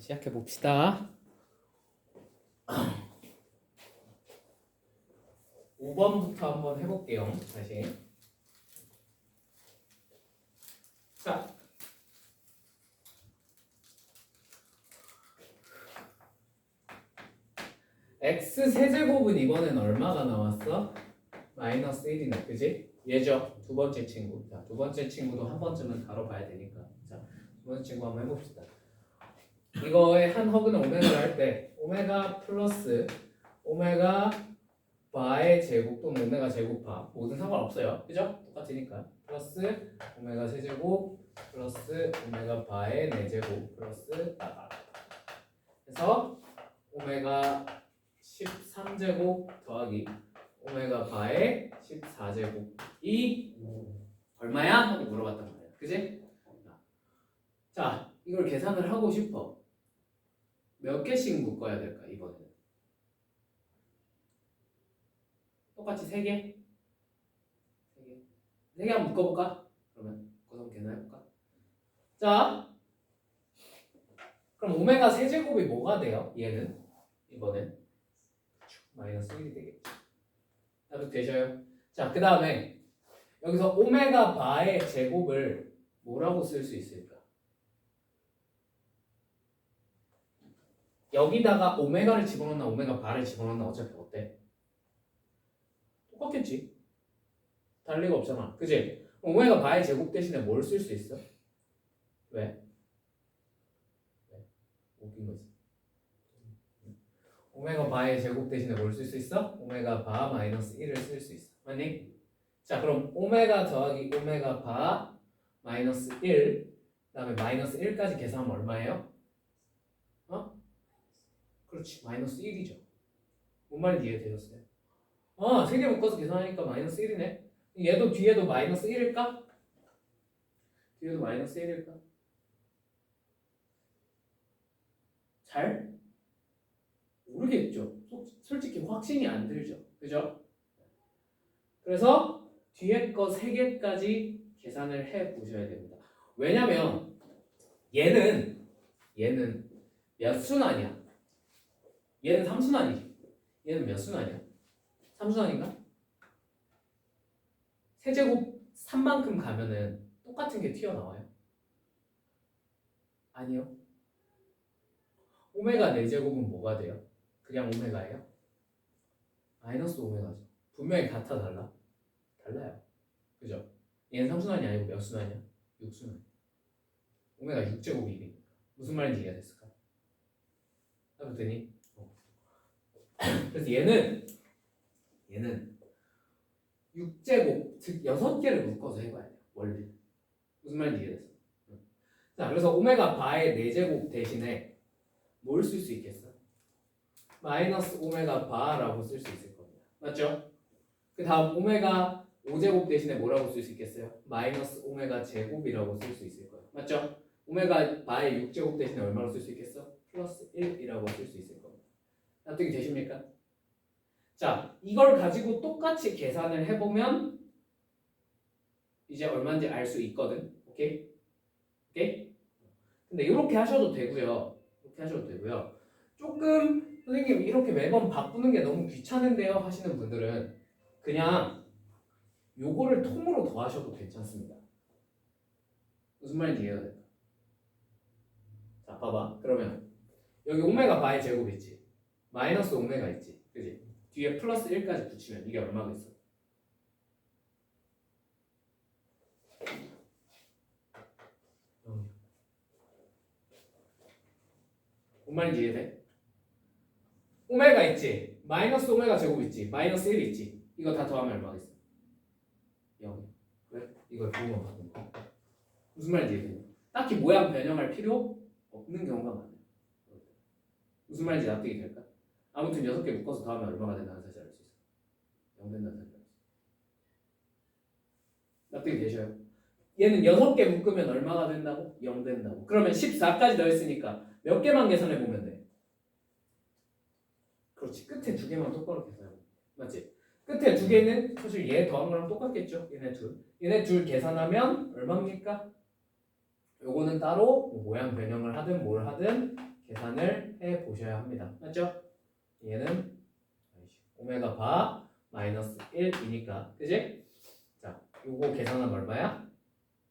시작해 봅시다. 5번부터 한번 해볼게요. 다시. 자, x 세제곱은 이번엔 얼마가 나왔어? 마이너스 1이네, 그지? 얘죠? 두 번째 친구. 자, 두 번째 친구도 한 번쯤은 다뤄봐야 되니까. 자, 두 번째 친구 한번 해봅시다. 이거의 한 허그는 오메가를 할 때 오메가 플러스 오메가 바의 제곱 또는 오메가 제곱파 뭐든 상관없어요. 그죠? 똑같으니까 플러스 오메가 세제곱 플러스 오메가 바의 4제곱 플러스 따가 그래서 오메가 13제곱 더하기 오메가 바의 14제곱이 얼마야? 하고 물어봤단 말이야. 그지? 자, 이걸 계산을 하고 싶어. 몇 개씩 묶어야 될까, 이번에는? 똑같이 3개? 3개. 3개 한번 묶어볼까? 그러면 구성 계산해볼까? 자, 그럼 오메가 세제곱이 뭐가 돼요? 얘는? 이번엔? 마이너스 1이 되겠지. 나도 되셔요? 자, 그 다음에 여기서 오메가 바의 제곱을 뭐라고 쓸 수 있을까? 여기다가 오메가를 집어넣나 오메가 바를 집어넣나 어차피 어때? 똑같겠지. 다를 리가 없잖아. 그지? 오메가 바의 제곱 대신에 뭘 쓸 수 있어? 왜? 웃긴 거지. 오메가 바의 제곱 대신에 뭘 쓸 수 있어? 오메가 바 마이너스 1을 쓸 수 있어. 맞니? 자, 그럼 오메가 더하기 오메가 바 마이너스 1 그다음에 마이너스 1까지 계산하면 얼마예요? 어? 그렇지. 마이너스 1이죠. 뭔 말인지 이해되셨어요? 3개 묶어서 계산하니까 마이너스 1이네. 얘도 뒤에도 마이너스 1일까? 뒤에도 마이너스 1일까? 잘? 모르겠죠. 솔직히 확신이 안 들죠. 그죠? 그래서 뒤에 거 3개까지 계산을 해 보셔야 됩니다. 왜냐면 얘는 몇 순환이야? 얘는 3순환이지. 얘는 몇 순환이야? 3순환인가? 세제곱 3만큼 가면은 똑같은 게 튀어나와요? 아니요. 오메가 4제곱은 뭐가 돼요? 그냥 오메가예요? 마이너스 오메가죠. 분명히 같아 달라? 달라요. 그죠? 얘는 3순환이 아니고 몇 순환이야? 6순환. 오메가 6제곱이니 무슨 말인지 이해가 됐을까? 해봤더니 그래서 얘는 6제곱 즉 6개를 묶어서 해봐야 돼요. 원래 무슨 말인지 이해됐어? 자, 그래서 오메가 바의 4제곱 대신에 뭘 쓸 수 있겠어? 마이너스 오메가 바라고 쓸 수 있을 겁니다. 맞죠? 그 다음 오메가 5제곱 대신에 뭐라고 쓸 수 있겠어요? 마이너스 오메가 제곱이라고 쓸 수 있을 거예요. 맞죠? 오메가 바의 6제곱 대신에 얼마로 쓸 수 있겠어? 플러스 1이라고 쓸 수 있을 겁니다. 납득이 되십니까? 자, 이걸 가지고 똑같이 계산을 해보면 이제 얼마인지 알 수 있거든. 오케이? 오케이? 근데 이렇게 하셔도 되고요. 이렇게 하셔도 되고요. 조금 선생님 이렇게 매번 바꾸는 게 너무 귀찮은데요 하시는 분들은 그냥 요거를 통으로 더하셔도 괜찮습니다. 무슨 말인지 이해가 될까? 자, 봐봐. 그러면 여기 오메가 바의 제곱 있지? 마이너스 오메가 있지? 그지? 뒤에 플러스 1까지 붙이면 이게 얼마가 있어? 뭔 말인지 이해돼? 오메가 있지? 마이너스 오메가 제곱 있지? 마이너스 1 있지? 이거 다 더하면 얼마가 있어? 0. 그래? 이걸 부호만 바꾼 거. 무슨 말인지 이해되냐? 딱히 모양 변형할 필요 없는 경우가 많아요. 무슨 말인지 납득이 될까? 아무튼 6개 묶어서 더하면 얼마가 된다는 사실 알 수 있어. 0 된다는 사실 알 수 있어. 납득이 되셔요? 얘는 6개 묶으면 얼마가 된다고? 0 된다고. 그러면 14까지 더했으니까 몇 개만 계산해 보면 돼? 그렇지. 끝에 2개만 똑바로 계산해. 맞지? 끝에 2개는 사실 얘 더한 거랑 똑같겠죠? 얘네 둘 계산하면 얼마입니까? 요거는 따로 뭐 모양 변형을 하든 뭘 하든 계산을 해 보셔야 합니다. 맞죠? 얘는 오메가 바 마이너스 1이니까 그지? 자, 요거 계산하면 얼마야?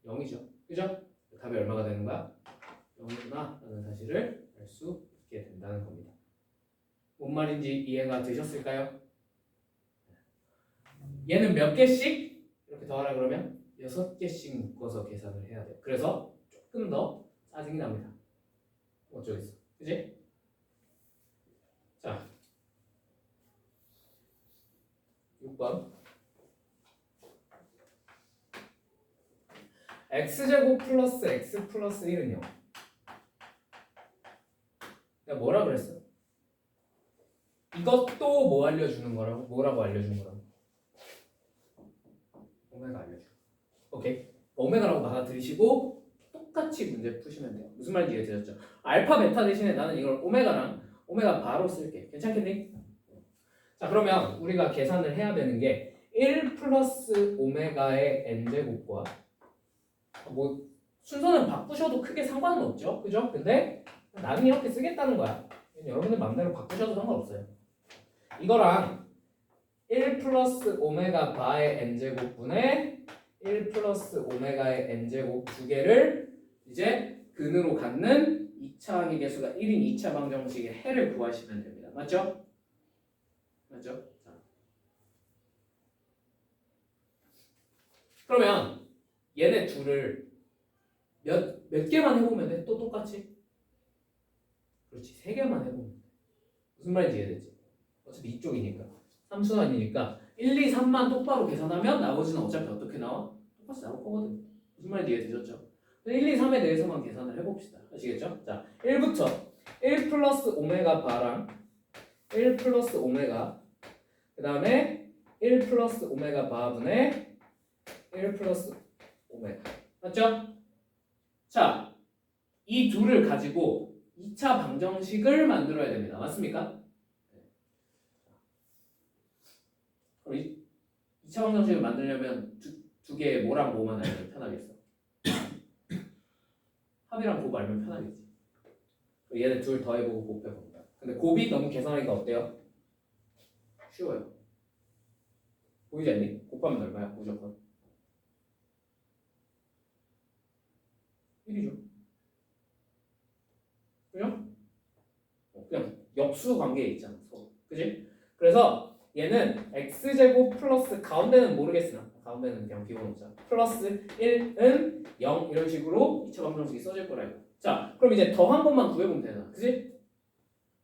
0이죠. 그죠? 답이 얼마가 되는 거야? 0이구나 라는 사실을 알 수 있게 된다는 겁니다. 뭔 말인지 이해가 되셨을까요? 얘는 몇 개씩 이렇게 더하라 그러면 6개씩 묶어서 계산을 해야 돼요. 그래서 조금 더 짜증이 납니다. 어쩌겠어. 그지? 자, 6번. x제곱 플러스 x 플러스 1은요. 내가 뭐라 그랬어? 이것도 뭐 알려주는 거라고? 뭐라고 알려주는 거라고? 오메가 알려줘. 오케이. 오메가라고 받아들이시고 똑같이 문제 푸시면 돼요. 무슨 말인지 이해되셨죠? 알파 베타 대신에 나는 이걸 오메가랑 오메가 바로 쓸게. 괜찮겠니? 자, 그러면 우리가 계산을 해야 되는 게 1 플러스 오메가의 n제곱과 뭐 순서는 바꾸셔도 크게 상관은 없죠. 그죠? 근데 나는 이렇게 쓰겠다는 거야. 여러분들 마음대로 바꾸셔도 상관없어요. 이거랑 1 플러스 오메가 바의 n제곱분의 1 플러스 오메가의 n제곱 두 개를 이제 근으로 갖는 2차 항의 계수가 1인 2차 방정식의 해를 구하시면 됩니다. 맞죠? 맞죠? 자. 그러면 얘네 둘을 몇 개만 해보면 돼? 또 똑같이? 그렇지, 3개만 해보면 돼. 무슨 말인지 이해되지? 어차피 이쪽이니까 3순환이니까 1, 2, 3만 똑바로 계산하면 나머지는 어차피 어떻게 나와? 똑같이 나올 거거든. 무슨 말인지 이해되셨죠? 1, 2, 3에 대해서만 계산을 해봅시다. 아시겠죠? 자, 1부터 1 플러스 오메가 바랑 1 플러스 오메가 그 다음에 1 플러스 오메가 바분의 1 플러스 오메가. 맞죠? 자, 이 둘을 가지고 2차 방정식을 만들어야 됩니다. 맞습니까? 그럼 2차 방정식을 만들려면 두 개의 뭐랑 뭐만 알면 편하겠어? 합이랑 곱 알면 편하겠지. 얘네 둘 더해보고 곱해봅니다. 근데 곱이 너무 계산하기가 어때요? 쉬워요. 보이지 않니? 곱하면 얼마야? 무조건 1이죠. 그죠? 그냥 역수 관계에 있잖아. 그지? 그래서 얘는 x제곱 플러스 가운데는 모르겠으나 가운데는 그냥 비워놓자. 플러스 1은 0 이런 식으로 2차 방정식이 써질 거라고. 자, 그럼 이제 더한 것만 구해보면 되나? 그지?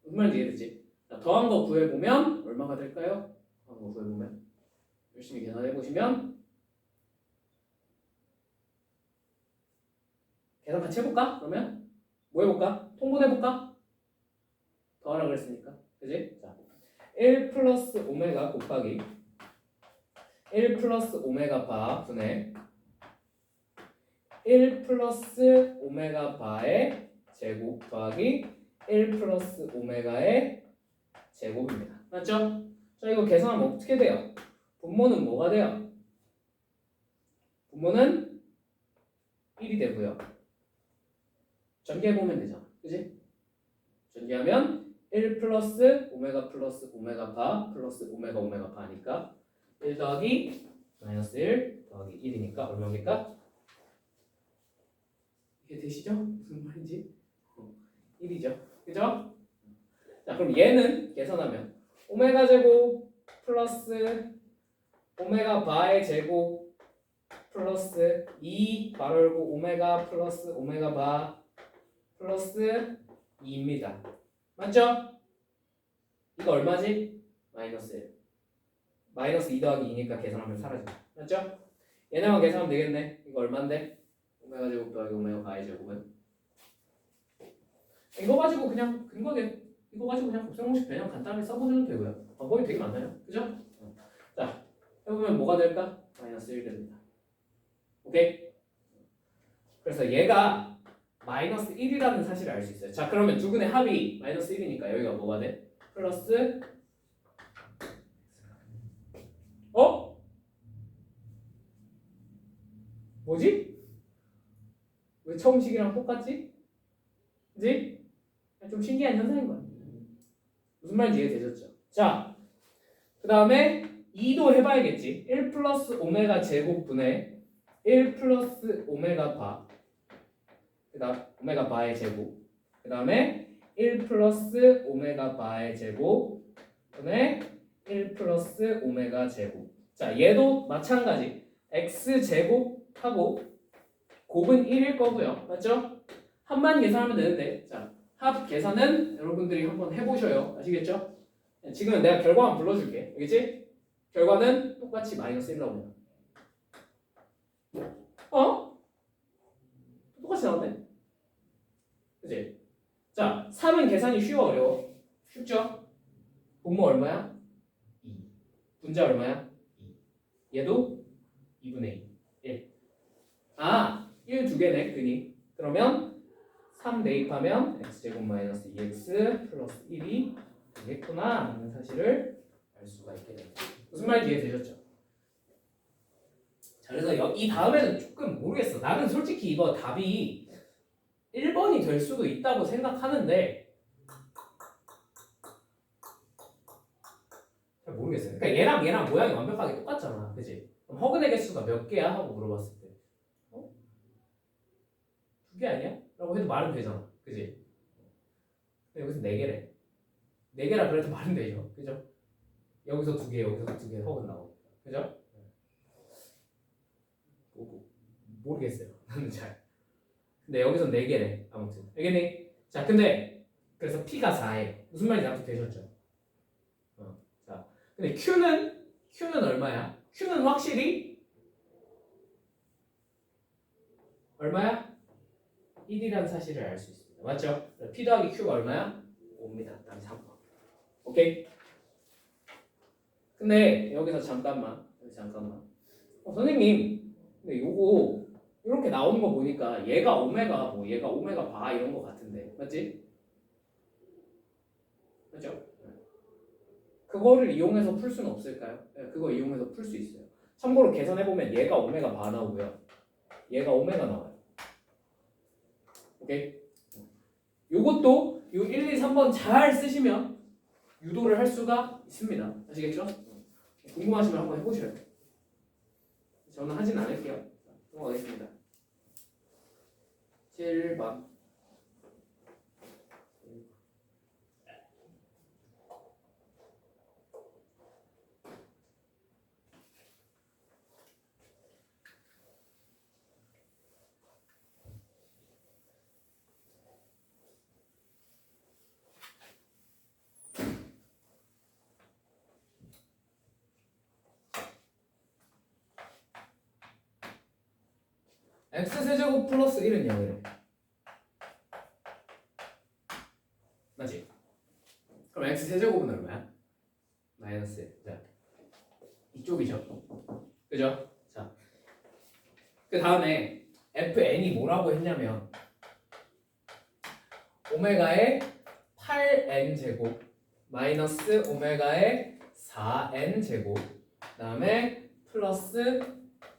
무슨 말인지 이해되지? 자, 더한 거 구해보면 얼마가 될까요? 더한 거 구해보면 열심히 계산해보시면 계산 같이 해볼까? 그러면 뭐 해볼까? 통분해볼까? 더하라 그랬으니까 그지? 자, 1 플러스 오메가 곱하기 1 플러스 오메가 바 분의 1 플러스 오메가 바의 제곱 더하기 1 플러스 오메가의 제곱입니다. 맞죠? 자, 이거 계산하면 어떻게 돼요? 분모는 뭐가 돼요? 분모는 1이 되고요. 전개해보면 되잖아. 그지? 전개하면 1 플러스 오메가 바 플러스 오메가 바니까 1 더하기 마이너스 1 더하기 1이니까 얼마입니까? 이게 되시죠? 무슨 말인지? 1이죠. 그죠? 자, 그럼 얘는 계산하면 오메가 제곱 플러스 오메가 바의 제곱 플러스 2 바로 열고 오메가 플러스 오메가 바 플러스 2입니다. 맞죠? 이거 얼마지? 마이너스 1. 마이너스 2 더하기 2니까 계산하면 사라져. 맞죠? 얘네만 계산하면 되겠네. 이거 얼만데? 오메가 제곱 더하기 오메가 바의 제곱은 이거 가지고 그냥 이거 가지고 그냥 곱셈공식 그냥 간단하게 써보셔도 되고요. 방법이 되게 많아요. 그죠? 자, 해보면 뭐가 될까? 마이너스 1 됩니다. 오케이? 그래서 얘가 마이너스 1이라는 사실을 알 수 있어요. 자, 그러면 두 근의 합이 마이너스 1이니까 여기가 뭐가 돼? 플러스 뭐지? 왜 처음 식이랑 똑같지? 그지? 좀 신기한 현상인 거야. 무슨 말인지 이해되셨죠? 자, 그 다음에 2도 해봐야겠지. 1 플러스 오메가 제곱분의 1 플러스 오메가 바, 그 다음 오메가 바의 제곱, 그 다음에 1 플러스 오메가 바의 제곱분의 1 플러스 오메가 제곱. 자, 얘도 마찬가지. x 제곱하고 곱은 1일 거고요. 맞죠? 합만 계산하면 되는데, 자, 합 계산은 여러분들이 한번 해보셔요. 아시겠죠? 지금은 내가 결과만 불러줄게. 알겠지? 결과는 똑같이 마이너스 1 나옵니다. 똑같이 나오네. 그치? 자, 3은 계산이 쉬워 어려워? 쉽죠? 분모 얼마야? 2. 분자 얼마야? 2. 얘도 2분의 2. 1. 아, 1 두 개네, 그니. 그러면 3 대입하면 x제곱 마이너스 2x 플러스 1이 되겠구나 하는 사실을 알 수가 있게 됩니다. 무슨 말인지 이해되셨죠? 자, 그래서 이 다음에는 조금 모르겠어. 나는 솔직히 이거 답이 1번이 될 수도 있다고 생각하는데 잘 모르겠어요. 그러니까 얘랑 모양이 완벽하게 똑같잖아. 그치? 그럼 허근의 개수가 몇 개야? 하고 물어봤을 때 2개 아니야? 라고 해도 말은 되잖아. 그치? 근데 여기서 4개래. 4개라 그래도 말은 되죠. 그죠? 여기서 2개, 여기서 2개 허근 나오고. 그죠? 모르겠어요. 나는 잘. 근데 여기서 4개래. 아무튼. 알겠니? 자, 근데 그래서 P가 4에 무슨 말인지 납득되셨죠? 자, 근데 Q는 얼마야? Q는 확실히 얼마야? 1이라는 사실을 알 수 있습니다. 맞죠? P 더하기 Q가 얼마야? 5입니다. 답이 3번. 오케이? 근데 여기서 잠깐만. 선생님, 근데 요거 이렇게 나오는 거 보니까 얘가 오메가 뭐 얘가 오메가 바 이런 거 같은데, 맞지? 맞죠? 그거를 이용해서 풀 수는 없을까요? 네, 그거 이용해서 풀 수 있어요. 참고로 계산해 보면 얘가 오메가 바 나오고요, 얘가 오메가 나와요. 오케이? 요것도 요 1, 2, 3번 잘 쓰시면 유도를 할 수가 있습니다. 아시겠죠? 궁금하시면 한번 해보셔요. 저는 하진 않을게요. 넘어가겠습니다. 7번. x세제곱 플러스 1은 0이래. 맞지? 그럼 x세제곱은 얼마야? 마이너스 1. 자, 이쪽이죠. 그죠? 자, 그 다음에 fn이 뭐라고 했냐면 오메가의 8n 제곱 마이너스 오메가의 4n 제곱 그 다음에 플러스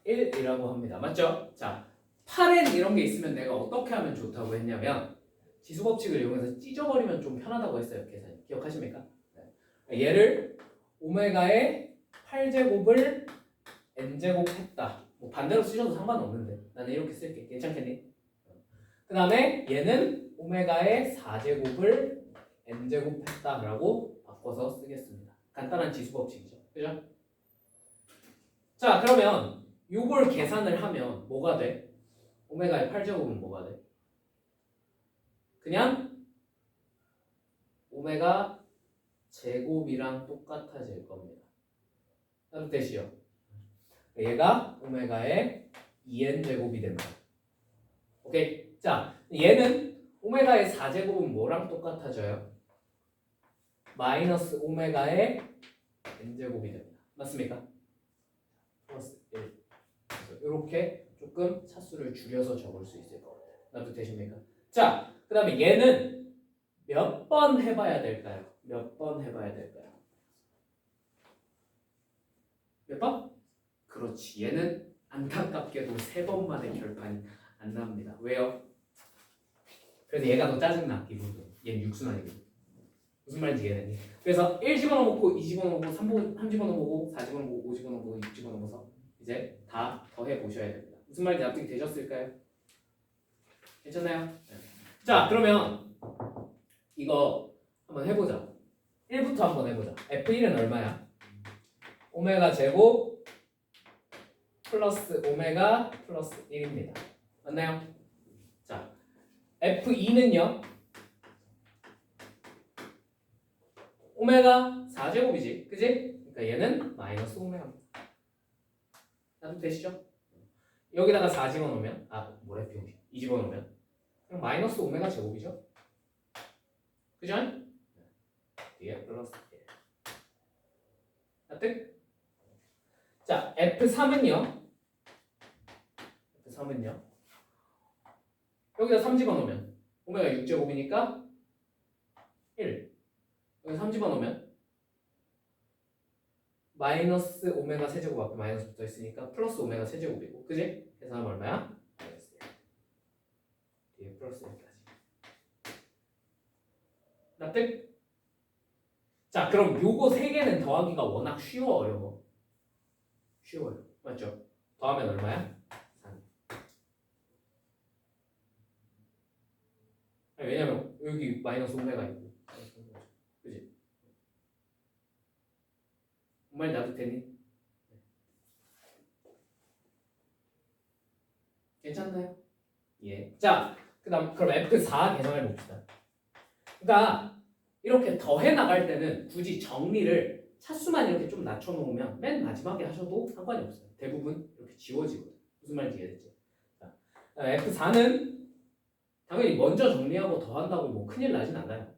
1이라고 합니다. 맞죠? 자, 8n 이런 게 있으면 내가 어떻게 하면 좋다고 했냐면 지수법칙을 이용해서 찢어버리면 좀 편하다고 했어요. 계산이. 기억하십니까? 네. 얘를 오메가의 8제곱을 n제곱 했다. 뭐 반대로 쓰셔도 상관없는데 나는 이렇게 쓸게. 괜찮겠니? 그 다음에 얘는 오메가의 4제곱을 n제곱 했다라고 바꿔서 쓰겠습니다. 간단한 지수법칙이죠. 그죠? 자, 그러면 요걸 계산을 하면 뭐가 돼? 오메가의 8제곱은 뭐가 돼? 그냥 오메가 제곱이랑 똑같아질 겁니다. 따뜻되시죠? 얘가 오메가의 2n 제곱이 됩니다. 오케이? 자, 얘는 오메가의 4제곱은 뭐랑 똑같아져요? 마이너스 오메가의 n제곱이 됩니다. 맞습니까? 플러스 1. 그래서 이렇게 조금 차수를 줄여서 적을 수 있을 것 같아요. 납득되십니까? 자, 그 다음에 얘는 몇 번 해봐야 될까요? 몇 번 해봐야 될까요? 몇 번? 그렇지. 얘는 안타깝게도 3번만에 결판이 안 납니다. 왜요? 그래서 얘가 더 짜증나, 기본적으로. 얘는 육순환이거든. 무슨 말인지 이해되니? 그래서 1 집어넣고 2 집어넣고 3 집어넣고 4 집어넣고 5 집어넣고 6 집어넣어서 이제 다 더해 보셔야 됩니다. 무슨 말인지 납득이 되셨을까요? 괜찮나요? 네. 자 그러면 이거 한번 해보자. 1부터 한번 해보자. F1은 얼마야? 오메가 제곱 플러스 오메가 플러스 1입니다. 맞나요? 자 F2는요? 오메가 4제곱이지. 그지? 그러니까 얘는 마이너스 오메가입니다. 납득되시죠? 여기다가 4 집어넣으면 뭐래? 2 집어넣으면 그냥 마이너스 오메가 제곱이죠? 그죠? 뒤에 플러스 1 납득? 자 F3은요? F3은요? 여기다 3 집어넣으면 오메가 6제곱이니까 1 여기 3 집어넣으면 마이너스 오메가 세제곱 앞에 마이너스 붙어있으니까 플러스 오메가 세제곱이고 그지? 계산하면 얼마야? 마이너스 1 뒤에 플러스 1까지 납득? 자 그럼 요거 3개는 더하기가 워낙 쉬워 어려워? 쉬워요 맞죠? 더하면 얼마야? 3 왜냐면 여기 마이너스 오메가 있고 그지? 정말 납득되니? 괜찮나요? 예. 자, 그럼 F4 계산해 봅시다. 그러니까 이렇게 더해 나갈 때는 굳이 정리를 차수만 이렇게 좀 낮춰 놓으면 맨 마지막에 하셔도 상관이 없어요. 대부분 이렇게 지워지거든. 무슨 말인지 이해됐지? 자, F4는 당연히 먼저 정리하고 더한다고 뭐 큰일 나진 않아요.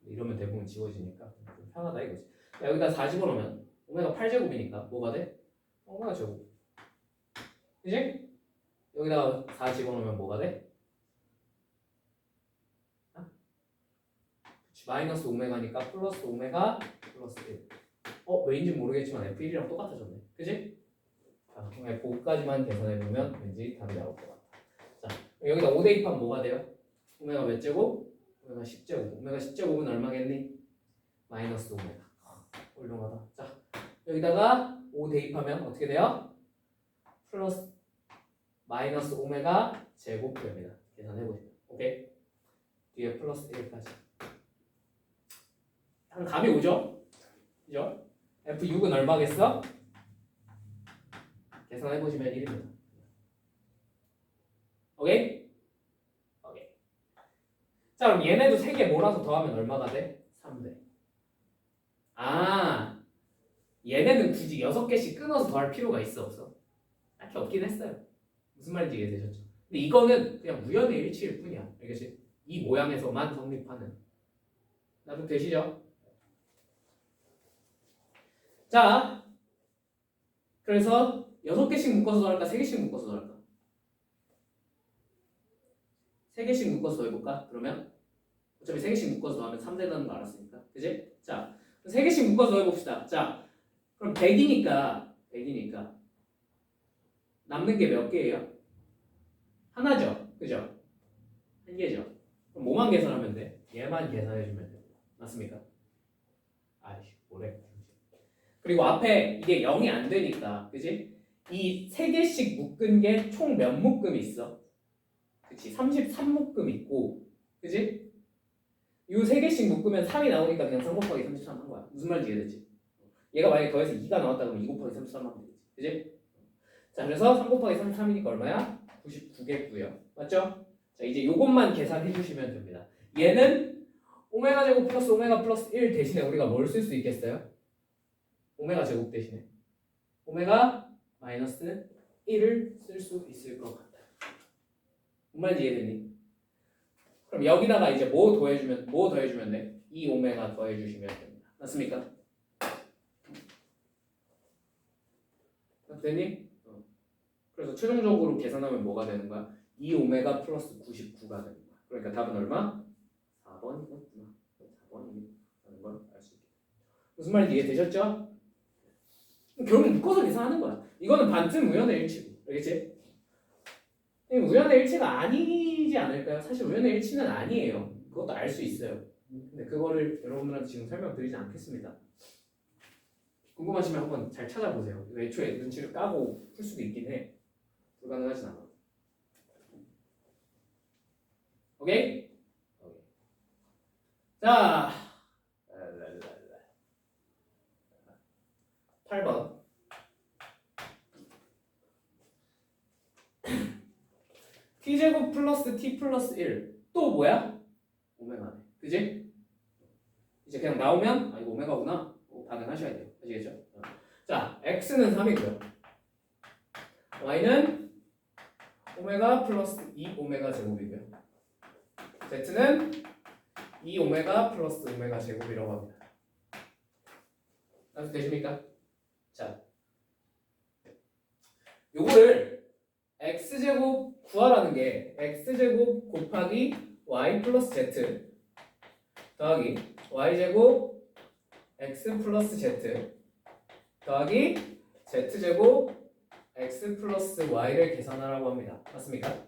이러면 대부분 지워지니까 좀 편하다 이거지. 여기다 4 집어넣으면 오메가 8제곱이니까 뭐가 돼? 오메가 제곱. 그지? 여기다가 4 집어넣으면 뭐가 돼? 그치, 마이너스 오메가니까 플러스 오메가 플러스 1. 왜인지 모르겠지만 F1이랑 똑같아졌네. 그지? 자, 그럼 F5까지만 계산해보면 왠지 답이 나올 것 같아. 자, 여기다 5 대입하면 뭐가 돼요? 오메가 몇 제곱? 오메가 10제곱. 오메가 10제곱은 얼마겠니? 마이너스 오메가. 훌륭하다. 자, 여기다가 5 대입하면 어떻게 돼요? 플러스 마이너스 오메가 제곱 됩니다. 계산해보시면. 오케이? 뒤에 플러스 1까지. 한 감이 오죠? 그죠? F6은 얼마겠어? 계산해보시면 1입니다. 오케이? 오케이. 자, 그럼 얘네도 3개 몰아서 더하면 얼마가 돼? 3대. 얘네는 굳이 6개씩 끊어서 더할 필요가 있어 없어? 딱히 없긴 했어요. 무슨 말인지 이해되셨죠? 근데 이거는 그냥 우연의 일치일 뿐이야. 알겠지? 이 모양에서만 성립하는. 나도 되시죠? 자, 그래서 6개씩 묶어서 더할까? 3개씩 묶어서 더할까? 3개씩 묶어서 더해볼까? 그러면 어차피 3개씩 묶어서 더하면 3되는 거 알았으니까. 그지? 자, 3개씩 묶어서 더해봅시다. 자, 그럼 100이니까 남는 게 몇 개예요? 하나죠? 그죠? 한 개죠? 그럼 뭐만 계산하면 돼? 얘만 계산해주면 돼. 맞습니까? 아이씨, 뭐래? 그리고 앞에 이게 0이 안 되니까, 그지? 이 3개씩 묶은 게 총 몇 묶음 있어? 그치? 33묶음 있고, 그지? 이 3개씩 묶으면 3이 나오니까 그냥 3 곱하기 33 한 거야. 무슨 말인지 이해됐지? 얘가 만약에 더해서 2가 나왔다 그러면 2 곱하기 33 하면 되겠지. 그지? 자, 그래서 3 곱하기 33이니까 얼마야? 99겠고요. 맞죠? 자, 이제 요것만 계산해 주시면 됩니다. 얘는 오메가 제곱 플러스 오메가 플러스 1 대신에 우리가 뭘 쓸 수 있겠어요? 오메가 제곱 대신에 오메가 마이너스 1을 쓸 수 있을 것 같아요. 뭔 말인지 이해되니? 그럼 여기다가 이제 뭐 더해주면 돼? 2 오메가 더해주시면 됩니다. 맞습니까? 되니? 그래서 최종적으로 계산하면 뭐가 되는 거야? 2 오메가 플러스 99가 되는 거야. 그러니까 답은 얼마? 4번이구나. 4번이라는 걸 알 수 있게. 무슨 말인지 이해되셨죠? 결국 묶어서 계산하는 거야. 이거는 반쯤 우연의 일치고. 알겠지? 우연의 일치가 아니지 않을까요? 사실 우연의 일치는 아니에요. 그것도 알 수 있어요. 근데 그거를 여러분들한테 지금 설명드리지 않겠습니다. 궁금하시면 한번 잘 찾아보세요. 애초에 눈치를 까고 풀 수도 있긴 해. 불가능하진 않아. 오케이? 오케이. 자, 8번. t제곱 플러스 t 플러스 1. 또 뭐야? 오메가네. 그지? 이제 그냥 나오면 아 이거 오메가구나. 반응하셔야 돼요. 아시겠죠? 자, x는 3이고요. y는 오메가 플러스 2 오메가 제곱이고요. z는 2 오메가 플러스 오메가 제곱이라고 합니다. 알수 되십니까? 자, 요거를 x제곱 구하라는 게 x제곱 곱하기 y 플러스 z 더하기 y제곱 x 플러스 z 더하기 z제곱 x 플러스 y를 계산하라고 합니다. 맞습니까?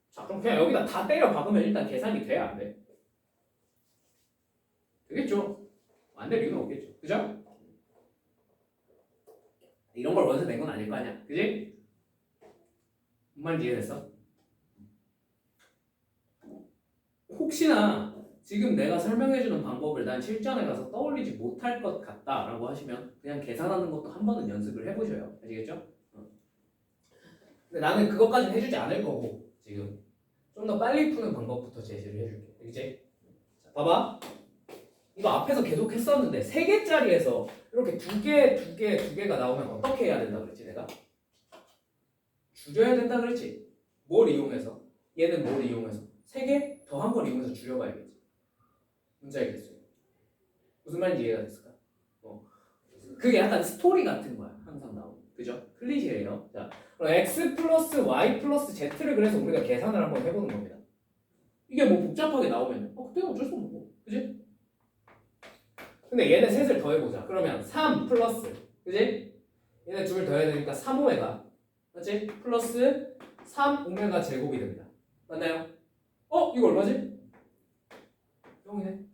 자, 그럼 그냥 여기다 다 때려 박으면 일단 계산이 돼야 안 돼? 되겠죠? 안 될 이유는 없겠죠. 그죠? 이런 걸 원해서 낸 건 아닐 거 아니야. 그지? 뭔 말인지 이해됐어? 혹시나 지금 내가 설명해주는 방법을 난 실전에 가서 떠올리지 못할 것 같다라고 하시면 그냥 계산하는 것도 한 번은 연습을 해보셔요. 아시겠죠? 근데 나는 그것까지는 해주지 않을 거고 지금 좀 더 빨리 푸는 방법부터 제시를 해줄게. 그치? 자, 봐봐. 이거 앞에서 계속 했었는데 3개짜리에서 이렇게 2개가 나오면 어떻게 해야 된다 그랬지 내가? 줄여야 된다 그랬지? 뭘 이용해서? 얘는 뭘 이용해서? 3개 더한 걸 이용해서 줄여봐야겠지. 문제 알겠어요? 무슨 말인지 이해가 됐을까? 그게 약간 스토리 같은 거야. 항상 나오는. 그죠? 클리셰예요. 자, 그럼 x 플러스 y 플러스 z를 그래서 우리가 계산을 한번 해보는 겁니다. 이게 뭐 복잡하게 나오면 그때는 어쩔 수 없는 거. 그지? 근데 얘네 셋을 더해보자. 그러면 3 플러스, 그지? 얘네 둘 더해야 되니까 3오메가, 맞지? 플러스 3오메가 제곱이 됩니다. 맞나요? 이거 얼마지? 0이네.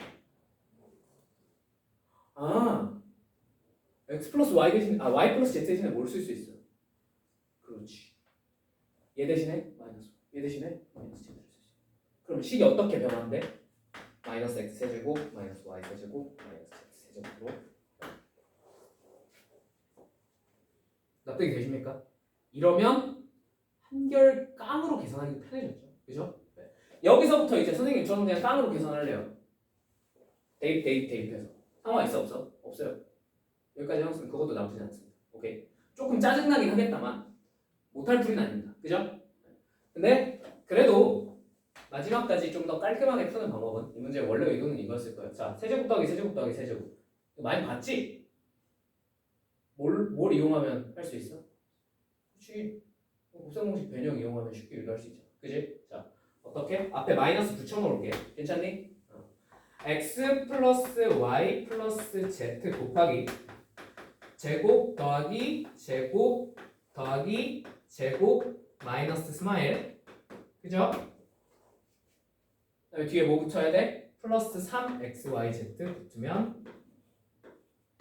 x 플러스 y 대신, y 플러스 z 대신에 뭘 쓸 수 있어? 그렇지. 얘 대신에 마이너스, 얘 대신에 마이너스 z를 쓸 수 있어. 그럼 식이 어떻게 변한대? 마이너스 x 세제곱, 마이너스 y 세제곱, 마이너스 z 세제곱으로. 납득이 되십니까? 이러면 한결 깡으로 계산하기 편해졌죠. 그죠? 네. 여기서부터 이제 선생님 저는 그냥 깡으로 계산할래요. 대입해서. 상황 있어 없어? 없어요. 여기까지 해봤으면 그것도 나쁘지 않습니다. 오케이. 조금 짜증나긴 하겠다만 못할 풀이는 아닙니다. 그죠? 근데 그래도 마지막까지 좀 더 깔끔하게 푸는 방법은 이 문제의 원래 의도는 이거였을 거예요. 자, 세제곱 더하기 세제곱 더하기 세제곱. 많이 봤지? 뭘 이용하면 할 수 있어? 그렇지. 곱셈공식 변형 이용하면 쉽게 유도할 수 있잖아. 그지? 자, 어떻게? 앞에 마이너스 붙여놓을게. 괜찮니? x 플러스 y 플러스 z 곱하기 제곱 더하기 제곱 더하기 제곱 마이너스 스마일. 그죠? 그다음에 뒤에 뭐 붙여야 돼? 플러스 3xyz 붙으면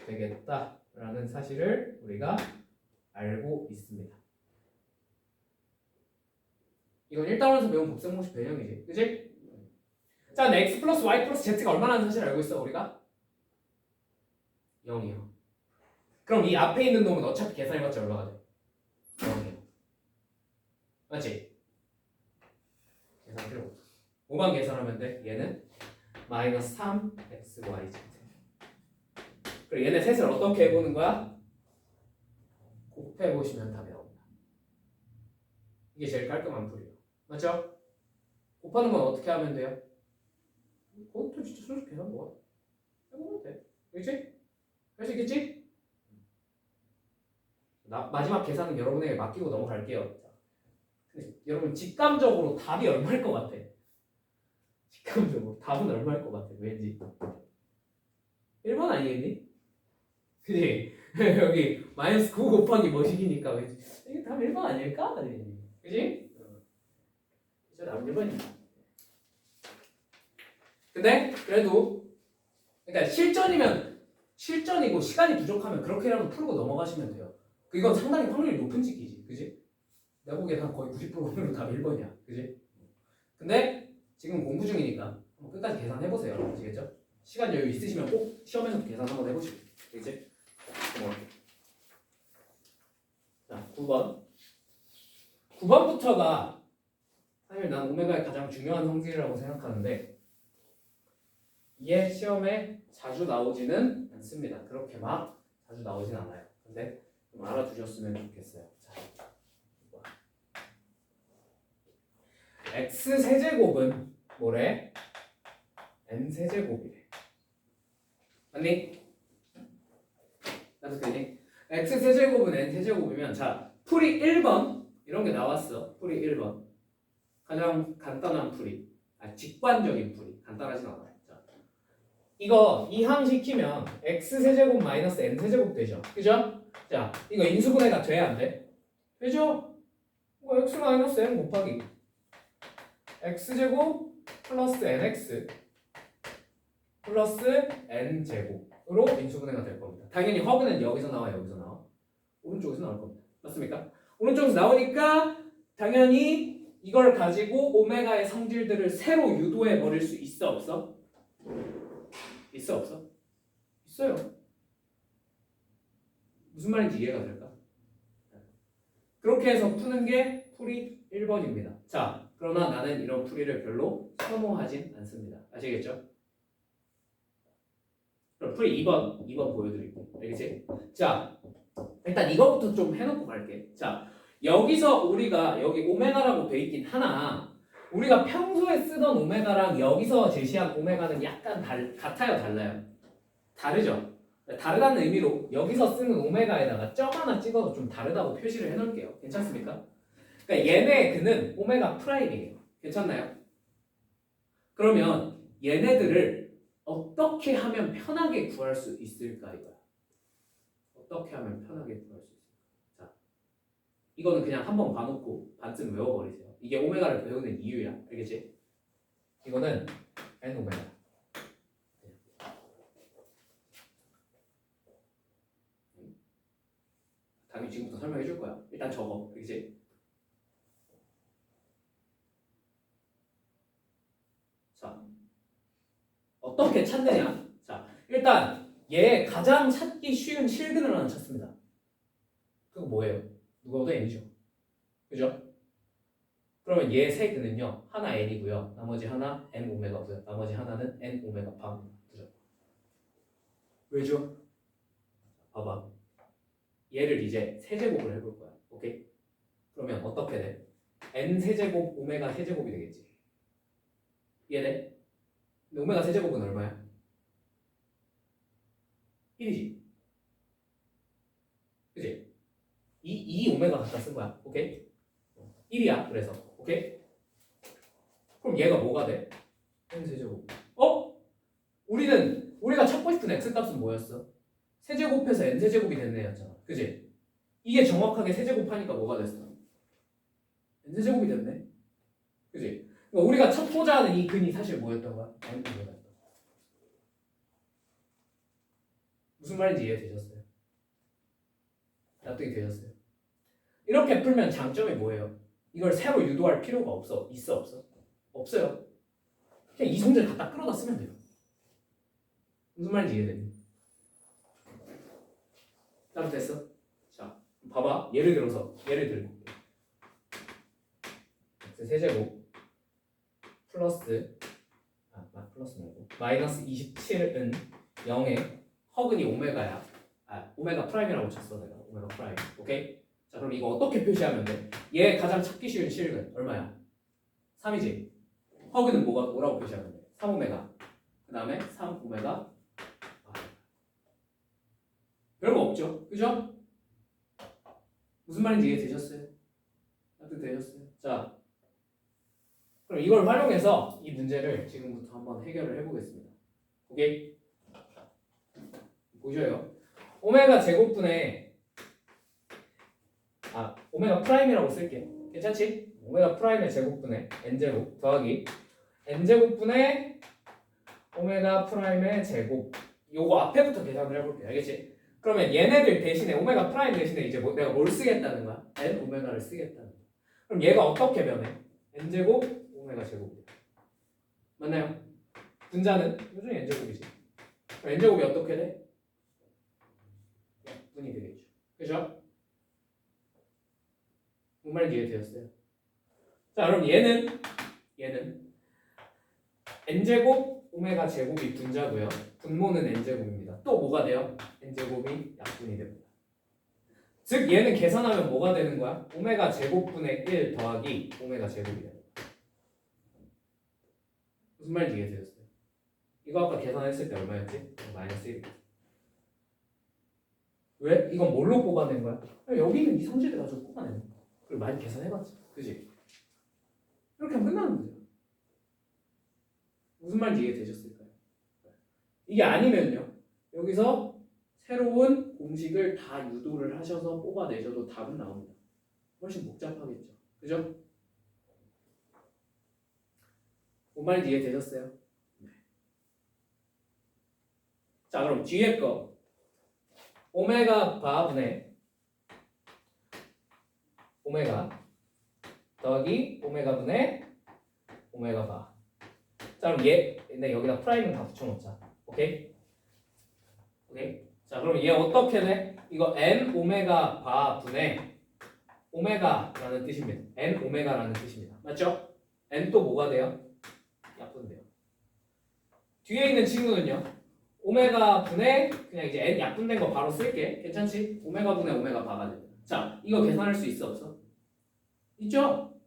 되겠다라는 사실을 우리가 알고 있습니다. 이건 1단원에서 배운 곱셈공식 변형이지. 그치? 자, 근데 x 플러스 y 플러스 z가 얼마나 사실 알고 있어 우리가? 0이요. 그럼 이 앞에 있는 놈은 어차피 계산해봤자 얼마가 돼? 0이요. 맞지? 계산 필요 없어. 5만 계산하면 돼. 얘는 마이너스 3xyz. 그리고 얘네 셋을 어떻게 해보는 거야? 곱해보시면 답이 나옵니다. 이게 제일 깔끔한 풀이에요. 맞죠? 곱하는 건 어떻게 하면 돼요? 그것도 진짜 순수 계산 뭐야? 해보면 돼. 그렇지? 할 수 있겠지? 마지막 계산은 여러분에게 맡기고 넘어갈게요. 근데 여러분 직감적으로 답이 얼마일 것 같아? 직감적으로 답은 얼마일 것 같아? 왠지 1번 아니겠니? 그지? 여기 마이너스 9 곱하기 뭐식이니까 왠지 이게 답 1번 아닐까? 그지? 진짜 답 1번이야. 근데 그래도 그러니까 실전이고 시간이 부족하면 그렇게라도 풀고 넘어가시면 돼요. 이건 상당히 확률이 높은 찍기지, 그지? 내가 보기엔 한 거의 90%로 답이 1번이야, 그지? 근데 지금 공부 중이니까 한번 끝까지 계산해보세요, 아시겠죠? 시간 여유 있으시면 꼭 시험에서 계산 한번 해보시고, 그지? 자, 9번. 9번부터가 사실 난 오메가의 가장 중요한 성질이라고 생각하는데 이게 시험에 자주 나오지는 않습니다. 그렇게 막 자주 나오진 않아요. 근데 좀 알아두셨으면 좋겠어요. 자, x 세제곱은 뭐래? n 세제곱이래. 맞니? 나도 되니? x 세제곱은 n 세제곱이면 자 풀이 1번 이런 게 나왔어. 풀이 1번 가장 간단한 풀이 직관적인 풀이 간단하진 않아요. 자, 이거 이항시키면 x 세제곱 마이너스 n 세제곱 되죠. 그죠? 자 이거 인수분해가 돼야 안 돼? 되죠? 이거 x 마이너스 n 곱하기 x제곱 플러스 nx 플러스 n제곱으로 인수분해가 될 겁니다. 당연히 허브는 여기서 나와 여기서 나와 오른쪽에서 나올 겁니다. 맞습니까? 오른쪽에서 나오니까 당연히 이걸 가지고 오메가의 성질들을 새로 유도해 버릴 수 있어 없어? 있어 없어? 있어요. 무슨 말인지 이해가 될까? 그렇게 해서 푸는 게 풀이 1번입니다. 자, 그러나 나는 이런 풀이를 별로 선호하진 않습니다. 아시겠죠? 그럼 풀이 2번 보여드릴게요. 알겠지? 자, 일단 이거부터 좀 해놓고 갈게. 자, 여기서 우리가 여기 오메가라고 돼 있긴 하나 우리가 평소에 쓰던 오메가랑 여기서 제시한 오메가는 약간 같아요, 달라요? 다르죠? 다르다는 의미로 여기서 쓰는 오메가에다가 점 하나 찍어서 좀 다르다고 표시를 해놓을게요. 괜찮습니까? 그러니까 얘네 그는 오메가 프라임이에요. 괜찮나요? 그러면 얘네들을 어떻게 하면 편하게 구할 수 있을까 이거야. 어떻게 하면 편하게 구할 수 있을까? 자, 이거는 그냥 한번 봐놓고 반쯤 외워버리세요. 이게 오메가를 배우는 이유야. 알겠지? 이거는 n 오메가. 당연히 지금부터 설명해 줄 거야. 일단 적어. 알겠지? 자, 어떻게 찾느냐? 자, 일단 얘 가장 찾기 쉬운 실근을 하나 찾습니다. 그거 뭐예요? 누가 봐도 n이죠. 그죠? 그러면 얘 세 근은요. 하나 n이고요. 나머지 하나 n 오메가고요. 나머지 하나는 n 오메가 반. 그죠? 왜죠? 봐봐. 얘를 이제 세제곱을 해볼 거야. 오케이? 그러면 어떻게 돼? n 세제곱 오메가 세제곱이 되겠지. 이해돼? 근데 오메가 세제곱은 얼마야? 1이지. 그치? 이 오메가 갖다 쓴 거야. 오케이? 1이야. 그래서. 오케이? 그럼 얘가 뭐가 돼? n 세제곱. 우리가 찾고 싶은 x 값은 뭐였어? 세제곱해서 n 세제곱이 됐네 였잖아. 그치? 이게 정확하게 세제곱하니까 뭐가 됐어? n 세제곱이 됐네. 그치? 그러니까 우리가 찾고자 하는 이 근이 사실 뭐였던 거야? n 오메가. 무슨 말인지 이해되셨어요? 납득이 되셨어요? 이렇게 풀면 장점이 뭐예요? 이걸 새로 유도할 필요가 없어. 있어 없어? 없어요. 그냥 이 성질 갖다 끌어다 쓰면 돼요. 무슨 말인지 이해되니? 납득됐어? 자, 봐봐. 예를 들고 세제곱 플러스 플러스 말고 마이너스 27은 0에 허근이 오메가야. 오메가 프라임이라고 쳤어 내가. 오메가 프라임. 오케이? 자, 그럼 이거 어떻게 표시하면 돼? 얘 가장 찾기 쉬운 실근 얼마야? 3이지. 허근은 뭐라고 표시하면 돼? 3오메가. 그 다음에 3오메가. 별거 없죠? 그죠? 무슨 말인지 이해되셨어요? 납득되셨어요? 자, 그럼 이걸 활용해서 이 문제를 지금부터 한번 해결을 해보겠습니다. 오케이? 보셔요. 오메가 제곱분의 오메가 프라임이라고 쓸게. 괜찮지? 오메가 프라임의 제곱분의 n제곱 더하기 n제곱분의 오메가 프라임의 제곱. 요거 앞에부터 계산을 해볼게요. 알겠지? 그러면 얘네들 대신에 오메가 프라임 대신에 이제 내가 뭘 쓰겠다는 거야? n 오메가를 쓰겠다는 거야. 그럼 얘가 어떻게 변해? n 제곱 오메가 제곱이야. 맞나요? 분자는 요즘 n 제곱이지. 그럼 n 제곱이 어떻게 돼? 분이 되겠죠. 그죠? 뭔 말인지 이해되었어요? 자, 그럼 얘는 n제곱 오메가 제곱이 분자고요. 분모는 n제곱입니다. 또 뭐가 돼요? n제곱이 약분이 됩니다. 즉 얘는 계산하면 뭐가 되는 거야? 오메가 제곱분의 1 더하기 오메가 제곱이 됩니다. 무슨 말인지 이해되었어요? 이거 아까 계산했을 때 얼마였지? 마이너스 1. 왜? 이건 뭘로 뽑아낸 거야? 여기 있는 이 성질을 가지고 뽑아낸 거야. 그리고 많이 계산해봤지. 그지? 이렇게 하면 끝나는 거죠. 무슨 말인지 이해되셨을까요? 이게 아니면요. 여기서 새로운 공식을 다 유도를 하셔서 뽑아내셔도 답은 나옵니다. 훨씬 복잡하겠죠. 그죠? 뭔 말인지 이해되셨어요? 네. 자, 그럼 뒤에 거 오메가 바분의 오메가 더하기 오메가 분의 오메가 바. 자, 그럼 네, 여기다 프라임은 다 붙여놓자. 오케이? 오케이? 자, 그럼 얘 어떻게 돼? 이거 n 오메가 바 분의 오메가라는 뜻입니다. n 오메가라는 뜻입니다. 맞죠? n 또 뭐가 돼요? 약분돼요. 뒤에 있는 친구는요. 오메가 분의 그냥 이제 n 약분된 거 바로 쓸게. 괜찮지? 오메가 분의 오메가 바가 돼. 자, 이거 계산할 수 있어 없어? 있죠?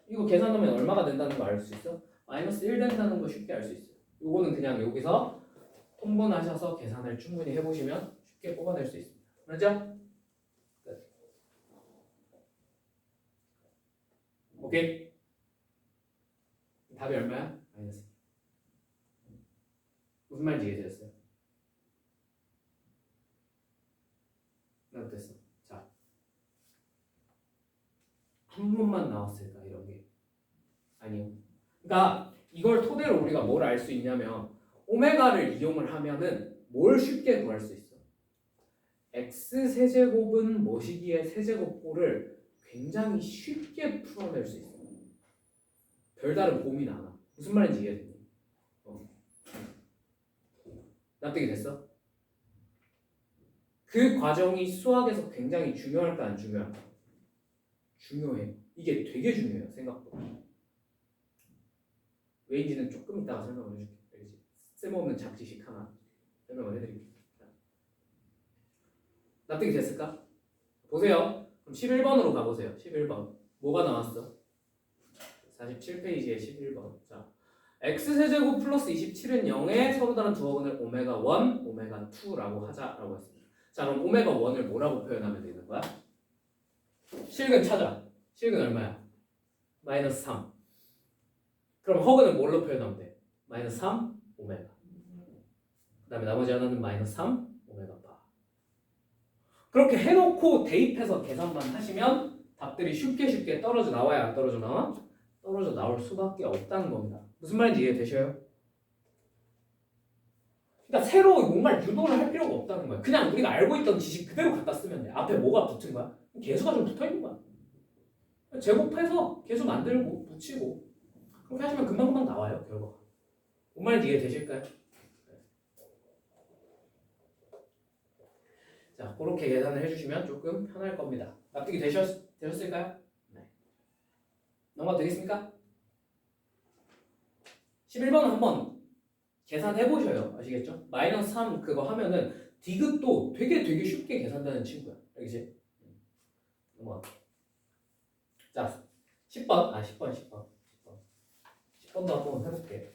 이거 계산하면 얼마가 된다는 거 알 수 있어? 마이너스 1 된다는 거 쉽게 알 수 있어요. 요거는 그냥 여기서 통분하셔서 계산을 충분히 해보시면 쉽게 뽑아낼 수 있습니다. 맞죠? 끝. 오케이? 답이 얼마야? 마이너스. 무슨 말인지 이해되셨어요? 나 어땠어? 자, 한 번만 나왔을까 이런 게? 아니요. 그러니까 이걸 토대로 우리가 뭘 알 수 있냐면 오메가를 이용을 하면은 뭘 쉽게 구할 수 있어? x 세제곱은 뭐시기의 세제곱꼴을 굉장히 쉽게 풀어낼 수 있어. 별다른 고민 안 하고. 무슨 말인지 이해되니? 납득이 됐어? 그 과정이 수학에서 굉장히 중요할까 안 중요할까? 중요해. 이게 되게 중요해요. 생각보다. 왜인지는 조금 이따가 설명을 해줄게. 알겠지? 쓸모없는 작지식 하나 설명을 해드릴게요. 납득이 됐을까? 보세요. 그럼 11번으로 가보세요. 11번. 뭐가 나왔어? 47페이지에 11번. 자, x세제곱 플러스 27은 0에 서로 다른 두 어근을 오메가 1, 오메가 2라고 하자라고 했습니다. 자, 그럼 오메가 1을 뭐라고 표현하면 되는 거야? 실근 찾아. 실근 얼마야? 마이너스 3. 그럼 허근은 뭘로 표현하면 돼? 마이너스 3, 오메가. 그 다음에 나머지 하나는 마이너스 3, 오메가 바. 그렇게 해놓고 대입해서 계산만 하시면 답들이 쉽게 떨어져 나와야 안 떨어져 나와? 떨어져 나올 수밖에 없다는 겁니다. 무슨 말인지 이해되셔요? 그러니까 새로 뭔가를 유도를 할 필요가 없다는 거야. 그냥 우리가 알고 있던 지식 그대로 갖다 쓰면 돼. 앞에 뭐가 붙은 거야? 개수가 좀 붙어 있는 거야. 제곱해서 개수 만들고 붙이고 그렇게 하시면 금방금방 나와요, 결과가. 뭔 말인지 이해되실까요? 자, 그렇게 계산을 해주시면 조금 편할 겁니다. 납득이 되셨을까요? 네. 넘어가도 되겠습니까? 11번 한번 계산해보셔요. 아시겠죠? 마이너스 3 그거 하면은 디귿도 되게 쉽게 계산되는 친구야. 알겠지? 넘어가. 자, 10번. 10번도 한번 해볼게.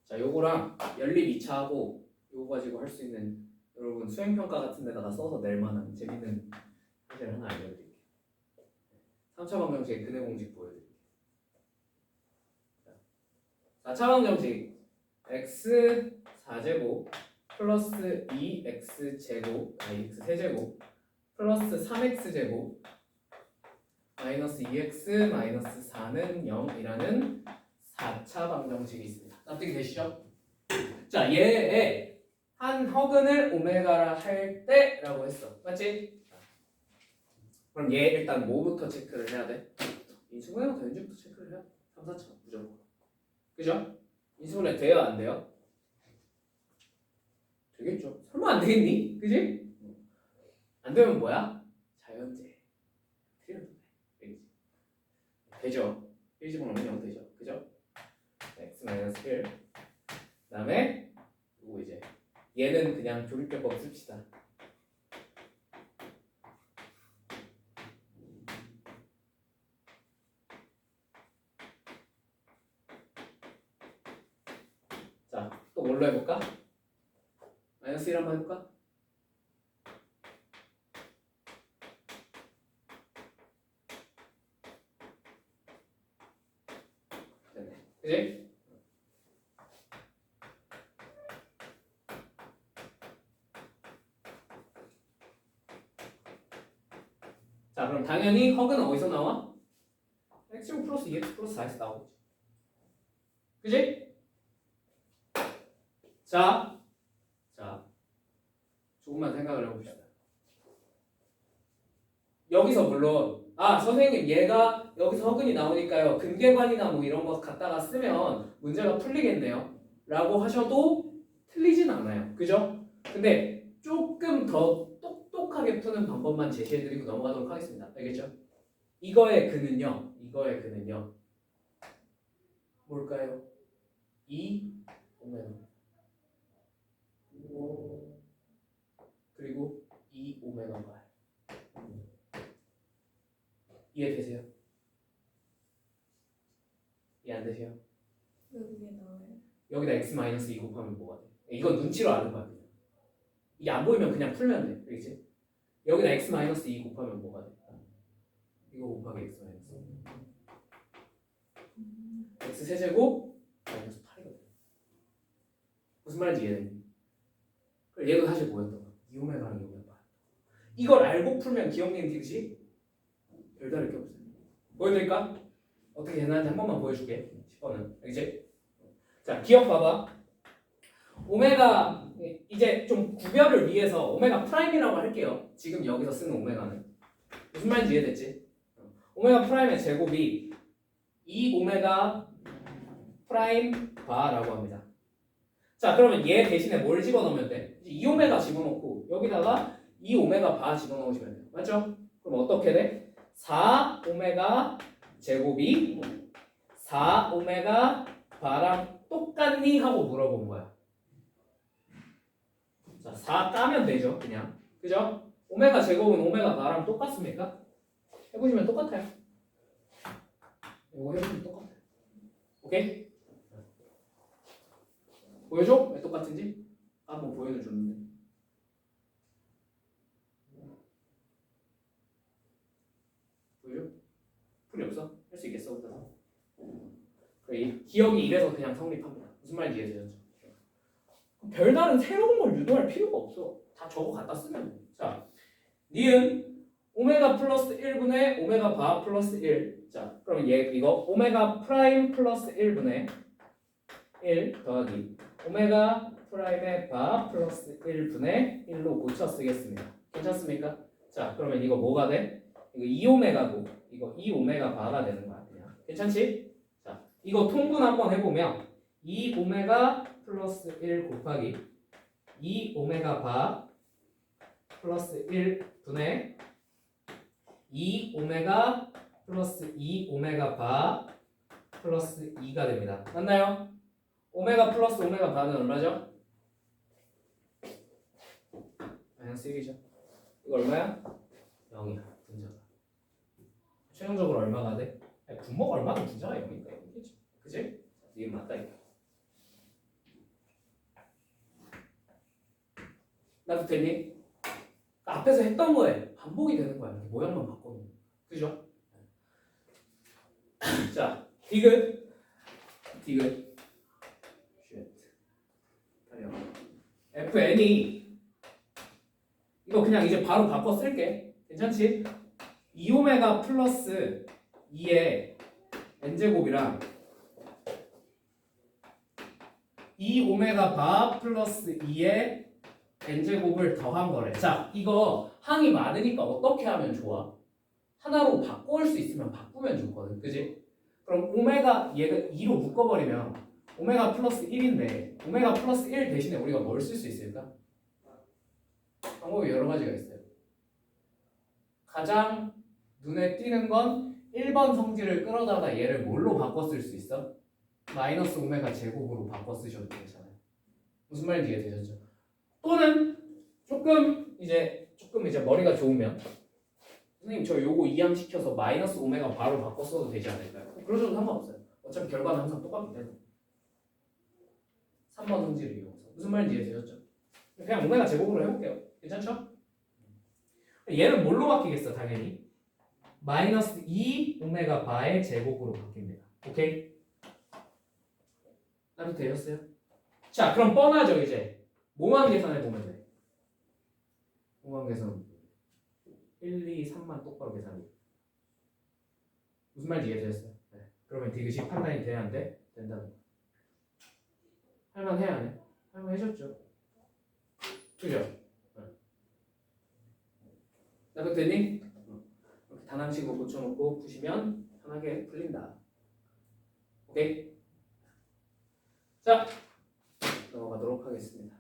자, 요거랑 연립 2차하고 요거 가지고 할 수 있는 여러분 수행평가 같은 데다가 써서 낼 만한 재밌는 사실을 하나 알려드릴게요. 3차 방정식의 근해 공식 보여드릴게요. 4차 방정식 x 4제곱 플러스 2x 제곱 x 세제곱 플러스 3x제곱 마이너스 2x 마이너스 4는 0이라는 4차 방정식이 있습니다. 납득이 되시죠? 자, 얘의 한 허근을 오메가라 할 때라고 했어. 맞지? 그럼 얘 일단 뭐부터 체크를 해야 돼? 인수분해 되는지부터 체크를 해야 돼. 3, 4차 무조건. 그죠? 인수분해 돼요? 안 돼요? 되겠죠. 설마 안 되겠니? 그지? 안 되면 뭐야? 자연재. 되죠. 1 집어넣으면 0 되죠. 그죠? x-1. 그 다음에 그리고 이제 얘는 그냥 조립변법 씁시다. 자, 또 뭘로 해볼까? 마이너스 1 한번 해볼까? 됐네. 그지? 자, 그럼 당연히 허그는 어디서 나와? x 플러스 2x 플러스 4에서 나오겠지. 그지? 자, 조금만 생각을 해봅시다. 여기서 물론 선생님 얘가 여기서 허근이 나오니까요 근계관이나 뭐 이런 거 갖다가 쓰면 문제가 풀리겠네요 라고 하셔도 틀리진 않아요. 그죠? 근데 조금 더 똑똑하게 푸는 방법만 제시해드리고 넘어가도록 하겠습니다. 알겠죠? 이거의 근은요 뭘까요? 2 오메가 그리고 2 오메가가 이해되세요? 이해 안 되세요? 왜 그게 나와요? 여기다 x-2 곱하면 뭐가 돼? 이건 눈치로 아는 거야. 그냥. 이게 안 보이면 그냥 풀면 돼. 알겠지? 여기다 x-2 곱하면 뭐가 돼? 이거 곱하기 x-2 x 세제곱 마이너스 8이거든. 무슨 말인지 이해되니? 그리고 얘도 사실 뭐였던 거야? 2오메가랑 2오메가. 이걸 알고 풀면 기억님 되듯이 별다를 게 없어요. 보여드릴까? 어떻게 되나는지 한 번만 보여줄게. 10번은 알겠지? 자, 기억 봐봐. 오메가 이제 좀 구별을 위해서 오메가 프라임이라고 할게요. 지금 여기서 쓰는 오메가는 무슨 말인지 이해됐지? 오메가 프라임의 제곱이 2 오메가 프라임 바라고 합니다. 자, 그러면 얘 대신에 뭘 집어넣으면 돼? 2 오메가 집어넣고 여기다가 2 오메가 바 집어넣으시면 돼요. 맞죠? 그럼 어떻게 돼? 4 오메가 제곱이 4 오메가 바랑 똑같니? 하고 물어본 거야. 자, 4 까면 되죠, 그냥. 그죠? 오메가 제곱은 오메가 바랑 똑같습니까? 해보시면 똑같아요. 이거 해보시면 똑같아요. 오케이? 보여줘? 왜 똑같은지? 한번 보여줬는데. 보여줘? 풀이 없어? 할 수 있겠어? 그래, 기억이 이래서 그냥 성립합니다. 무슨 말인지 이해되셨죠? 별다른 새로운 걸 유도할 필요가 없어. 다 저거 갖다 쓰면 돼. 자, 니은 오메가 플러스 1분의 오메가 바 플러스 1. 자, 그럼 얘 이거 오메가 프라임 플러스 1분의 1 더하기 오메가 프라임의 바 플러스 1분의 1로 고쳐 쓰겠습니다. 괜찮습니까? 자, 그러면 이거 뭐가 돼? 이거 2오메가고 이거 2오메가 바가 되는 거야. 그냥. 괜찮지? 자, 이거 통분 한번 해보면 2오메가 플러스 1 곱하기 2오메가 바 플러스 1분의 2오메가 플러스 2오메가 바 플러스 2가 됩니다. 맞나요? 오메가 플러스 오메가 바는 얼마죠? 마이너스 1이죠. 이거 얼마야? 0이야. 분자가. 최종적으로 얼마가 돼? 아니, 분모가 얼마든 분자가 0이니까 0이겠지. 그치? 이게 맞다 이거. 나도 되니? 앞에서 했던 거에 반복이 되는 거야. 모양만 바꿔놓으면. 그죠? 자, 디귿. FN이 이거 그냥 이제 바로 바꿔 쓸게. 괜찮지? 2오메가 플러스 2의 n제곱이랑 2오메가 바 플러스 2의 n제곱을 더한 거래. 자, 이거 항이 많으니까 어떻게 하면 좋아? 하나로 바꿀 수 있으면 바꾸면 좋거든. 그지? 그럼 오메가 얘가 2로 묶어버리면 오메가 플러스 1인데 오메가 플러스 1 대신에 우리가 뭘 쓸 수 있을까? 방법이 여러 가지가 있어요. 가장 눈에 띄는 건 1번 성질을 끌어다가 얘를 뭘로 바꿔 쓸 수 있어? 마이너스 오메가 제곱으로 바꿔 쓰셔도 괜찮아요. 무슨 말인지 이해되셨죠? 또는 조금 이제 머리가 좋으면 선생님 저 요거 이항시켜서 마이너스 오메가 바로 바꿔 써도 되지 않을까요? 그러셔도 상관없어요. 어차피 결과는 항상 똑같기 때문에 3번 성질을 이용해서 무슨 말인지 이해되셨죠? 그냥 오메가 제곱으로 해볼게요. 괜찮죠? 얘는 뭘로 바뀌겠어? 당연히 마이너스 2 오메가 바의 제곱으로 바뀝니다. 오케이? 나도 되셨어요? 자 그럼 뻔하죠 이제 뭐만 계산해보면 돼. 뭐만 계산 1, 2, 3만 똑바로 계산해. 무슨 말인지 이해되셨어요? 네. 그러면 디귿이 판단이 돼야 안 돼? 된다는 거. 할만해야 안 해? 할만해졌죠? 그죠? 네. 나도 되니? 이렇게 단항식으로 고쳐놓고 푸시면 편하게 풀린다. 오케이? 자 넘어가도록 하겠습니다.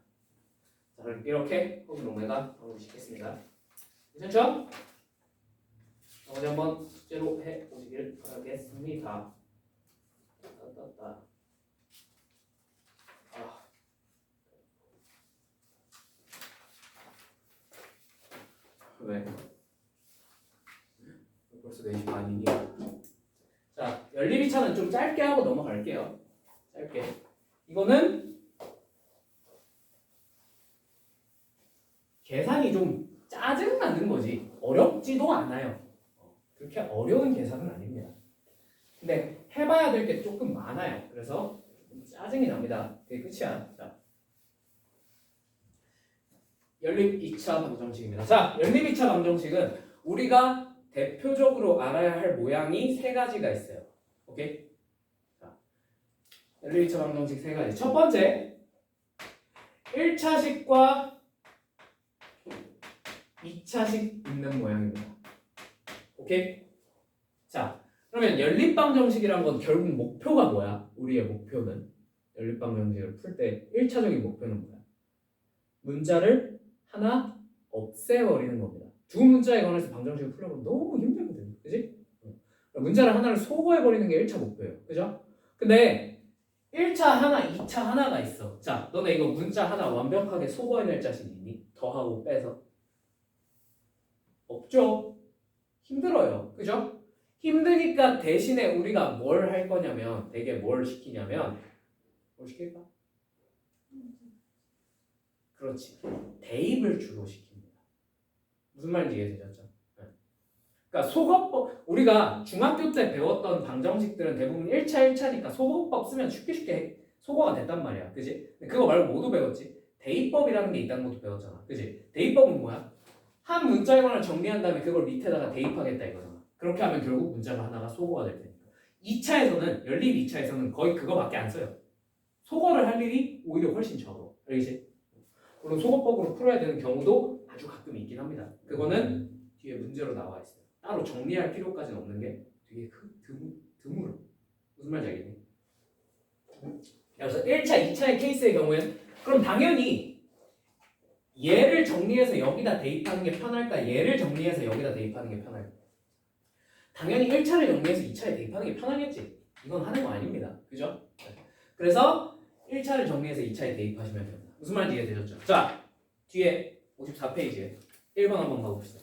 자 그럼 이렇게 혹은 오메가 방법을 시켰습니다. 괜찮죠? 나머지 한번 숙제로 해보시길 바라겠습니다. 왜? 벌써 4시 반이니? 자, 연립이차는 좀 짧게 하고 넘어갈게요. 짧게. 이거는 계산이 좀 짜증나는 거지. 어렵지도 않아요. 그렇게 어려운 계산은 아닙니다. 근데 해봐야 될 게 조금 많아요. 그래서 좀 짜증이 납니다. 그게 끝이야. 자, 연립 2차 방정식입니다. 자, 연립 2차 방정식은 우리가 대표적으로 알아야 할 모양이 세 가지가 있어요. 오케이? 자, 연립 2차 방정식 세 가지. 첫 번째, 1차식과 2차식 있는 모양입니다. 오케이? 자, 그러면 연립방정식이란 건 결국 목표가 뭐야? 우리의 목표는 연립방정식을 풀 때 1차적인 목표는 뭐야? 문자를 하나 없애버리는 겁니다. 두 문자에 관해서 방정식을 풀려면 너무 힘들거든. 그지? 문자를 하나를 소거해버리는 게 1차 목표예요. 그죠? 근데 1차 하나, 2차 하나가 있어. 자, 너네 이거 문자 하나 완벽하게 소거해낼 자신 있니? 더하고 빼서? 없죠? 힘들어요. 그죠? 힘드니까 대신에 우리가 뭘 할 거냐면 되게 뭘 시키냐면 뭘 시킬까? 그렇지. 대입을 주로 시킵니다. 무슨 말인지 이해되셨죠? 네. 그러니까 소거법 우리가 중학교 때 배웠던 방정식들은 대부분 1차 1차니까 소거법 쓰면 쉽게 소거가 됐단 말이야. 그지? 그거 말고 뭐도 배웠지? 대입법이라는 게 있다는 것도 배웠잖아. 그지? 대입법은 뭐야? 한 문자를 정리한 다음에 그걸 밑에다가 대입하겠다 이거잖아. 그렇게 하면 결국 문자가 하나가 소거가 될 테니까. 2차에서는 연립 2차에서는 거의 그거밖에 안 써요. 소거를 할 일이 오히려 훨씬 적어. 알겠지? 물론 소거법으로 풀어야 되는 경우도 아주 가끔 있긴 합니다. 그거는 뒤에 문제로 나와 있어요. 따로 정리할 필요까지는 없는 게 되게 드물어. 무슨 말인지 알겠니? 그래서 1차, 2차의 케이스의 경우에는 그럼 당연히 얘를 정리해서 여기다 대입하는 게 편할까? 얘를 정리해서 여기다 대입하는 게 편할까? 당연히 1차를 정리해서 2차에 대입하는 게 편하겠지. 이건 하는 거 아닙니다. 그죠? 그래서 1차를 정리해서 2차에 대입하시면 됩니다. 무슨 말인지 이해되셨죠? 자, 뒤에 54페이지에 1번 한번 가봅시다.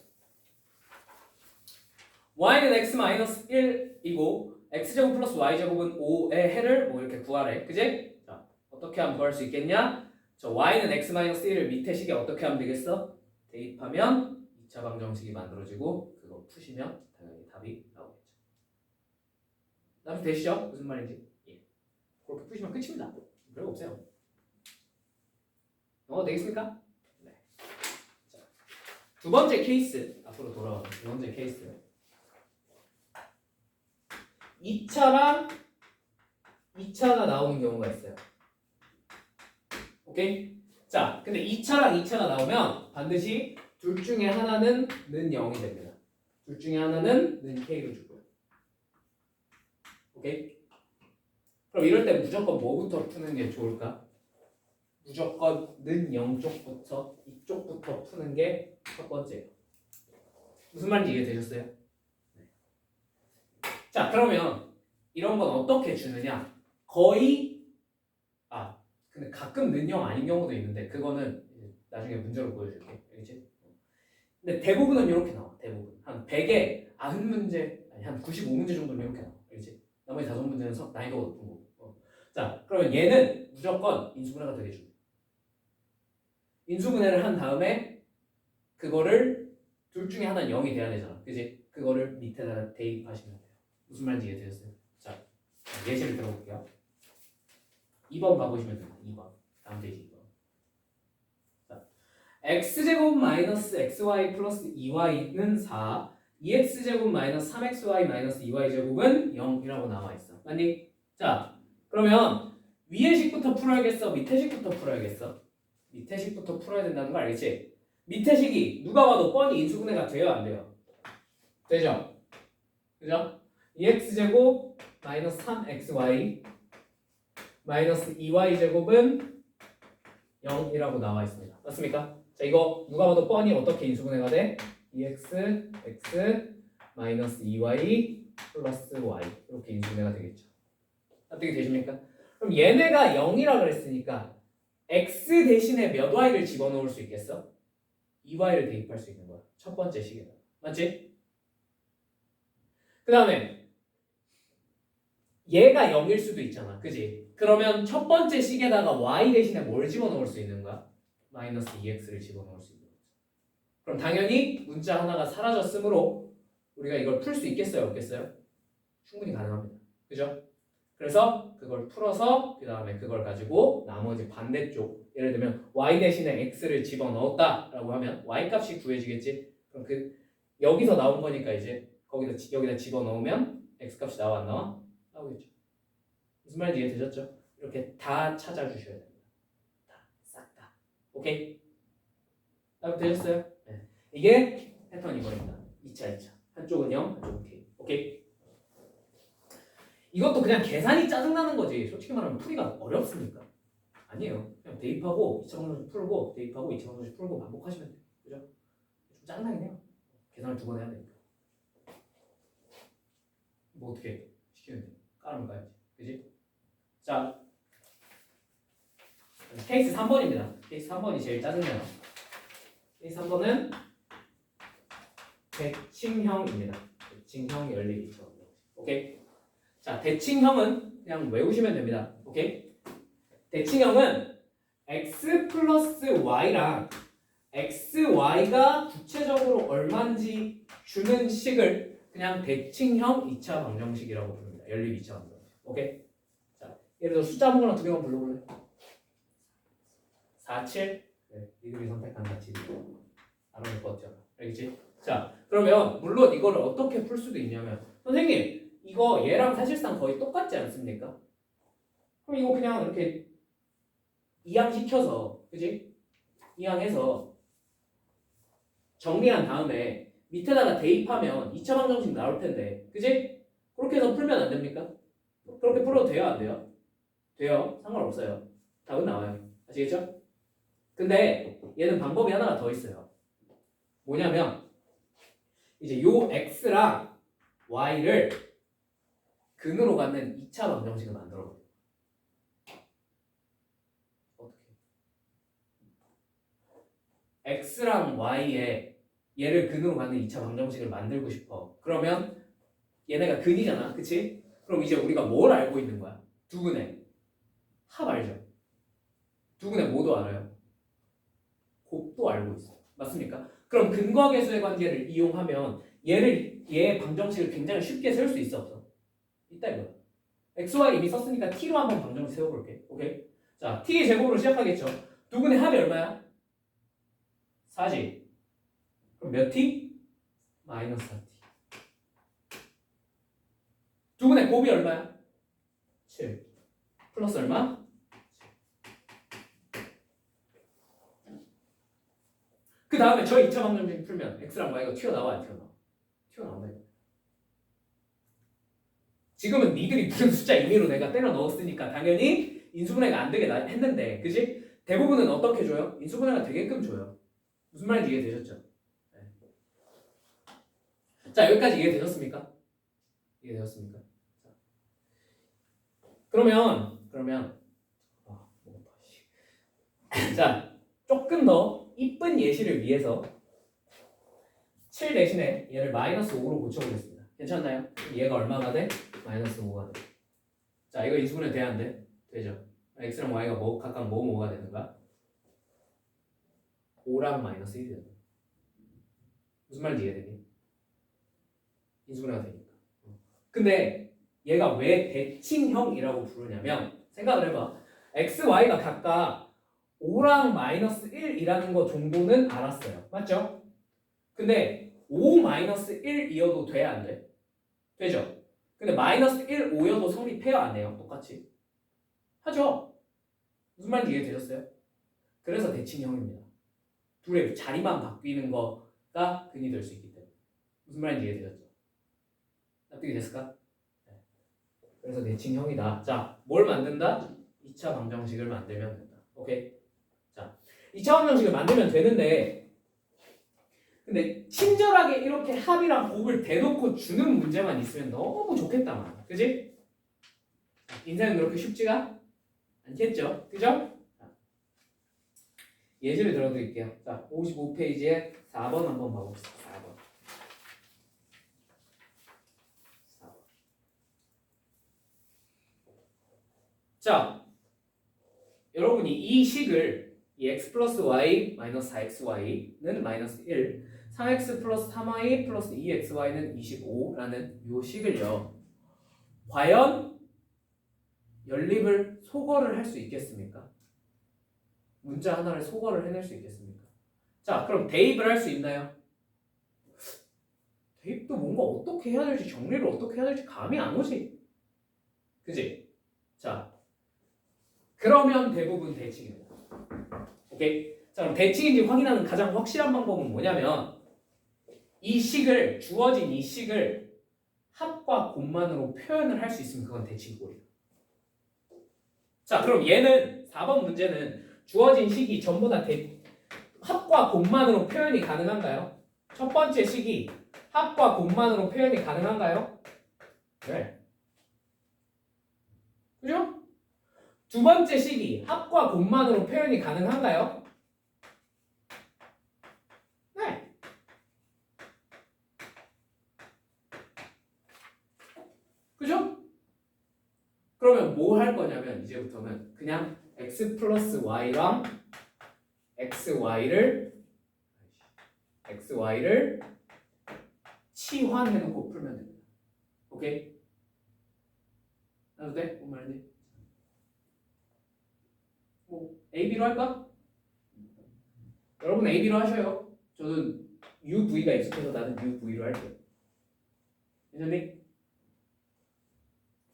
y는 x-1이고 x제곱 플러스 y제곱은 5의 해를 뭐 이렇게 구하래. 그지? 자, 어떻게 하면 구할 수 있겠냐? 저 y는 x-1을 밑에 식에 어떻게 하면 되겠어? 대입하면 2차 방정식이 만들어지고 그거 푸시면 당연히 답이 나오겠죠. 나도 되시죠? 무슨 말인지? 예. 그렇게 푸시면 끝입니다. 별거 없어요. 되겠습니까? 네. 자, 두 번째 케이스 앞으로 돌아가서 두 번째 케이스 2차랑 2차가 나오는 경우가 있어요. 오케이? 자, 근데 2차랑 2차가 나오면 반드시 둘 중에 하나는 는 0이 됩니다. 둘 중에 하나는 는 K로 주고요. 오케이? 그럼 이럴 때 무조건 뭐부터 푸는 게 좋을까? 무조건 는 0 쪽부터 이쪽부터 푸는 게 첫 번째예요. 무슨 말인지 이해되셨어요? 네. 자, 그러면 이런 건 어떻게 주느냐? 거의 근데 가끔 는 0 아닌 경우도 있는데 그거는 나중에 문제로 보여줄게. 알겠지? 근데 대부분은 이렇게 나와. 대부분 한 100에 90문제 아니 한 95문제 정도는 이렇게 나와. 알겠지? 나머지 5문제는 난이도가 높은 거고. 자, 그러면 얘는 무조건 인수분해가 되게 중요해. 인수분해를 한 다음에 그거를 둘 중에 하나는 0이 돼야 되잖아. 그지? 그거를 밑에다가 대입하시면 돼요. 무슨 말인지 이해되셨어요? 자, 예시를 들어볼게요. 2번 봐보시면 됩니다. 2번. 다음 페이지 2번. 자, x제곱 마이너스 xy 플러스 2y는 4, 2x제곱 마이너스 3xy 마이너스 2y제곱은 0이라고 나와있어. 맞니? 자, 그러면 위의 식부터 풀어야겠어? 밑에 식부터 풀어야겠어? 밑에 식부터 풀어야 된다는 거 알겠지? 밑에 식이 누가 봐도 뻔히 인수분해가 돼요? 안 돼요? 되죠? 그죠? 2x제곱 마이너스 3xy 마이너스 2y제곱은 0이라고 나와 있습니다. 맞습니까? 자, 이거 누가 봐도 뻔히 어떻게 인수분해가 돼? 2x, x, 마이너스 2y, 플러스 y 이렇게 인수분해가 되겠죠. 어떻게 되십니까? 그럼 얘네가 0이라 그랬으니까 x 대신에 몇 y를 집어넣을 수 있겠어? 2y를 대입할 수 있는 거야. 첫 번째 식에다. 맞지? 그 다음에 얘가 0일 수도 있잖아. 그지? 그러면 첫 번째 식에다가 y 대신에 뭘 집어넣을 수 있는 거야? 마이너스 2x를 집어넣을 수 있는 거죠. 그럼 당연히 문자 하나가 사라졌으므로 우리가 이걸 풀 수 있겠어요? 없겠어요? 충분히 가능합니다. 그죠? 그래서 그걸 풀어서 그 다음에 그걸 가지고 나머지 반대쪽 예를 들면 y 대신에 x를 집어넣었다라고 하면 y 값이 구해지겠지? 그럼 여기서 나온 거니까 이제 여기다 집어넣으면 x 값이 나와 안 나와? 나오겠죠. 무슨 말인지 이해되셨죠? 이렇게 다 찾아주셔야 됩니다. 싹 다. 오케이? 되셨어요? 네. 이게 패턴 이거입니다. 2차. 한쪽은 0, 한쪽은 K. 오케이? 이것도 그냥 계산이 짜증나는 거지. 솔직히 말하면 풀이가 어렵습니까? 아니에요. 그냥 대입하고 2차 방정식 풀고 대입하고 2차 방정식 풀고 반복하시면 돼요. 그죠? 좀 짜증나긴 해요. 계산을 2번 해야 되니까. 뭐 어떻게 시키면 돼? 깔으면 까야지. 그지? 자, 케이스 3번입니다. 케이스 3번이 제일 짜증나요. 케이스 3번은 대칭형입니다. 대칭형 열리기 처음. 오케이? 자, 대칭형은 그냥 외우시면 됩니다. 오케이? 대칭형은 x 플러스 y랑 xy가 구체적으로 얼마인지 주는 식을 그냥 대칭형 2차 방정식이라고 부릅니다. 연립 2차 방정식. 오케이? 자, 예를 들어 숫자 아무거나 두 개만 불러볼래? 4, 7. 네, 이들이 선택한 4, 7이고 알아볼 것 같죠? 알겠지? 자, 그러면 물론 이거를 어떻게 풀 수도 있냐면 선생님, 이거 얘랑 사실상 거의 똑같지 않습니까? 그럼 이거 그냥 이렇게 이항시켜서, 그지? 이항해서 정리한 다음에 밑에다가 대입하면 2차 방정식 나올 텐데, 그지? 그렇게 해서 풀면 안 됩니까? 그렇게 풀어도 돼요, 안 돼요? 돼요. 상관없어요. 답은 나와요. 아시겠죠? 근데 얘는 방법이 하나가 더 있어요. 뭐냐면 이제 요 x랑 y를 근으로 갖는 2차 방정식을 만들어버려요. 어떻게? x랑 y에 얘를 근으로 갖는 2차 방정식을 만들고 싶어. 그러면 얘네가 근이잖아. 그치? 그럼 이제 우리가 뭘 알고 있는 거야? 두근의 합 알죠? 두근의 뭐도 알아요? 곱도 알고 있어요. 맞습니까? 그럼 근과 계수의 관계를 이용하면 얘의 방정식을 굉장히 쉽게 세울 수 있어 없어? 있다 이거야. xy 이미 썼으니까 t로 한번 방정식 세워볼게. 오케이? 자, t의 제곱으로 시작하겠죠. 두근의 합이 얼마야? 4지. 그럼 몇 t? 마이너스 4t. 두 분의 곱이 얼마야? 7. 플러스 얼마? 그 다음에 저 2차 방정식 풀면 x랑 y가 튀어나와 안 튀어나와? 튀어나온다. 지금은 니들이 무슨 숫자 임의로 내가 때려 넣었으니까 당연히 인수분해가 안 되게 했는데, 그지? 대부분은 어떻게 줘요? 인수분해가 되게끔 줘요. 무슨 말인지 이해되셨죠? 네. 자, 여기까지 이해되셨습니까? 이해되셨습니까? 그러면 자, 조금 더 이쁜 예시를 위해서 7 대신에 얘를 마이너스 5로 고쳐보겠습니다. 괜찮나요? 얘가 얼마가 돼? 마이너스 5가 돼. 자, 이거 인수분해 돼야 안 돼? 되죠? x랑 y가 각각 뭐가 되는가? 5랑 마이너스 1이 된다. 무슨 말인지 이해되니? 인수분해가 되니까. 근데 얘가 왜 대칭형이라고 부르냐면, 생각을 해봐. x, y가 각각 5랑 마이너스 1이라는 거 정도는 알았어요. 맞죠? 근데 5 마이너스 1이어도 돼? 안 돼? 되죠? 근데 마이너스 1, 5여도 성립해요? 안 해요? 똑같이? 하죠? 무슨 말인지 이해되셨어요? 그래서 대칭형입니다. 둘의 자리만 바뀌는 거가 근이 될 수 있기 때문에. 무슨 말인지 이해되셨죠? 납득이 됐을까? 네. 그래서 대칭형이다. 자, 뭘 만든다? 2차 방정식을 만들면 된다. 오케이? 자, 2차 방정식을 만들면 되는데, 근데 친절하게 이렇게 합이랑 곱을 대놓고 주는 문제만 있으면 너무 좋겠다 말. 그지? 인생은 그렇게 쉽지가 않겠죠? 그죠? 예시를 들어드릴게요. 자, 55페이지에 4번 한번 봐봅시다. 4번. 자, 여러분이 이 식을 이 x 플러스 y 마이너스 4xy는 마이너스 1, 3x 플러스 3y 플러스 2xy는 25라는 이 식을요, 과연 연립을 소거를 할 수 있겠습니까? 문자 하나를 소거를 해낼 수 있겠습니까? 자, 그럼 대입을 할 수 있나요? 대입도 뭔가 어떻게 해야 될지, 정리를 어떻게 해야 될지 감이 안 오지? 그지? 자, 그러면 대부분 대칭입니다. 오케이? 자, 그럼 대칭인지 확인하는 가장 확실한 방법은 뭐냐면, 이 식을, 주어진 이 식을 합과 곱만으로 표현을 할 수 있으면 그건 대칭꼴이에요. 자, 그럼 얘는 4번 문제는 주어진 식이 전부 다 합과 곱만으로 표현이 가능한가요? 첫 번째 식이 합과 곱만으로 표현이 가능한가요? 네. 그죠? 두 번째 식이 합과 곱만으로 표현이 가능한가요? 네. 그죠? 그러면 뭐 할 거냐면 이제부터는 그냥 x 플러스 y랑 xy를 치환해놓고 풀면 됩니다. 오케이? 나도 돼? 뭔 말인지? 뭐 AB로 할까? 여러분 AB로 하셔요. 저는 UV가 익숙해서 나는 UV로 할게요. 괜찮니?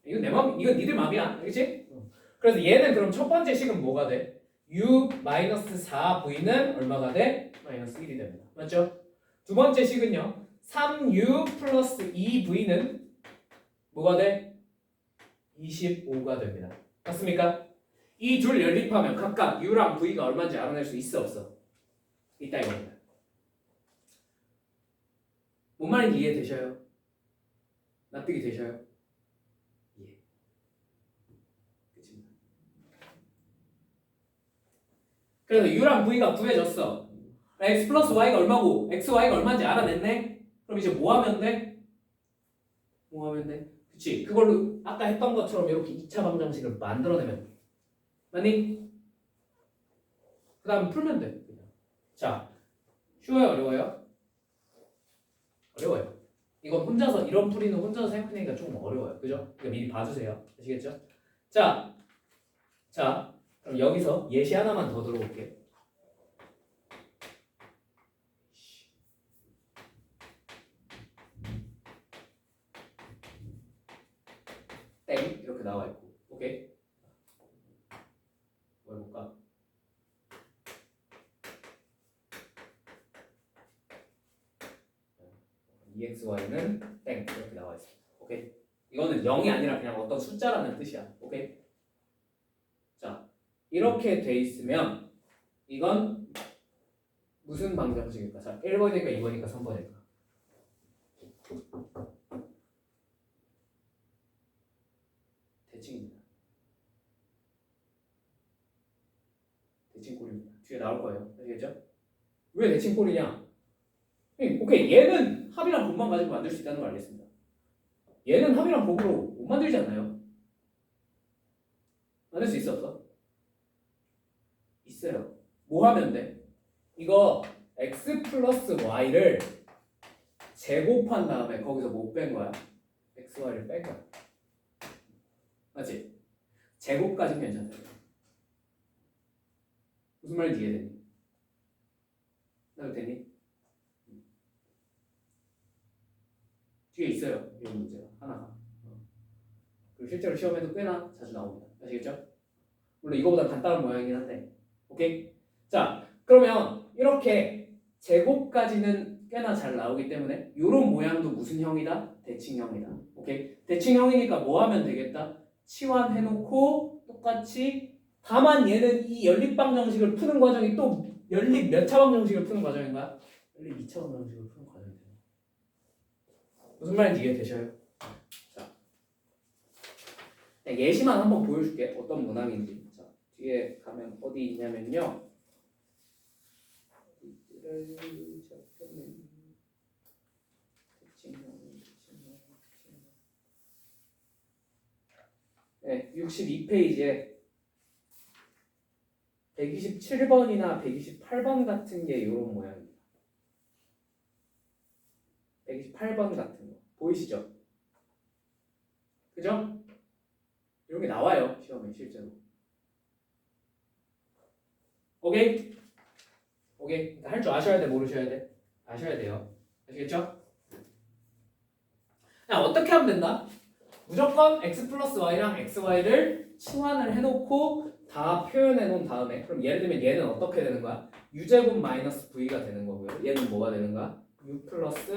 이건 내 맘, 이건 니들 맘이야, 그렇지? 그래서 얘는 그럼 첫 번째 식은 뭐가 돼? U-4V는 얼마가 돼? 마이너스 1이 됩니다. 맞죠? 두 번째 식은요, 3U 플러스 2V는 뭐가 돼? 25가 됩니다. 맞습니까? 이 둘 연립하면 각각 U랑 V가 얼마인지 알아낼 수 있어, 없어? 있다 이겁니다. 뭔 말인지 이해되셔요? 납득이 되셔요? 예. 그치? 그래서 U랑 V가 구해졌어. X 플러스 Y가 얼마고 X, Y가 얼마인지 알아냈네? 그럼 이제 뭐 하면 돼? 뭐 하면 돼? 그치? 그걸로 아까 했던 것처럼 이렇게 2차 방정식을 만들어내면 돼. 맞니? 그 다음에 풀면 돼. 자, 쉬워요? 어려워요? 어려워요. 이건 혼자서, 이런 풀이는 혼자서 생각하니까 조금 어려워요. 그죠? 그러니까 미리 봐주세요. 아시겠죠? 자, 그럼 여기서 예시 하나만 더 들어볼게요. 땡 이렇게 나와 있고. 오케이. 뭐 해볼까? EXY는 땡 이렇게 나와 있습니다. 오케이. 이거는 0이 아니라 그냥 어떤 숫자라는 뜻이야. 오케이. 자, 이렇게 돼 있으면 이건 무슨 방정식일까? 자, 1번일까 2번일까 3번일까? 대칭입니다. 대칭꼴입니다. 뒤에 나올 거예요. 아시겠죠? 왜 대칭꼴이냐? 오케이, 얘는 합이랑 곱만 가지고 만들 수 있다는 걸 알겠습니다. 얘는 합이랑 곱으로 못 만들지 않나요? 만들 수 있어 없어? 있어요. 뭐 하면 돼? 이거 x 플러스 y를 제곱한 다음에 거기서 못 뺀 거야. xy를 뺀 거야. 맞지? 제곱까지는 괜찮다. 무슨 말인지 이해되니? 나도 되니? 뒤에 있어요. 이런 문제가 하나가. 그리고 실제로 시험에도 꽤나 자주 나옵니다. 아시겠죠? 물론 이거보다 간단한 모양이긴 한데. 오케이? 자, 그러면 이렇게 제곱까지는 꽤나 잘 나오기 때문에 이런 모양도 무슨 형이다? 대칭형이다. 오케이? 대칭형이니까 뭐 하면 되겠다? 치환해놓고 똑같이 다만 얘는 이 연립방정식을 푸는 과정이 또 연립 몇 차 방정식을 푸는 과정인 거야? 연립 2차 방정식을 푸는 과정이 돼요. 무슨 말인지 이해되셔요? 자, 예시만 한번 보여줄게. 어떤 문항인지. 자, 뒤에 가면 어디 있냐면요. 네, 62페이지에 127번이나 128번 같은 게 이런 모양입니다. 128번 같은 거 보이시죠? 그죠? 이런 게 나와요 시험에 실제로. 오케이? 오케이? 할 줄 아셔야 돼, 모르셔야 돼? 아셔야 돼요. 아시겠죠? 자, 어떻게 하면 된다? 무조건 x 플러스 y랑 xy를 치환을 해놓고 다 표현해 놓은 다음에, 그럼 예를 들면 얘는 어떻게 되는 거야? u제곱 마이너스 v가 되는 거고요. 얘는 뭐가 되는 거야? u 플러스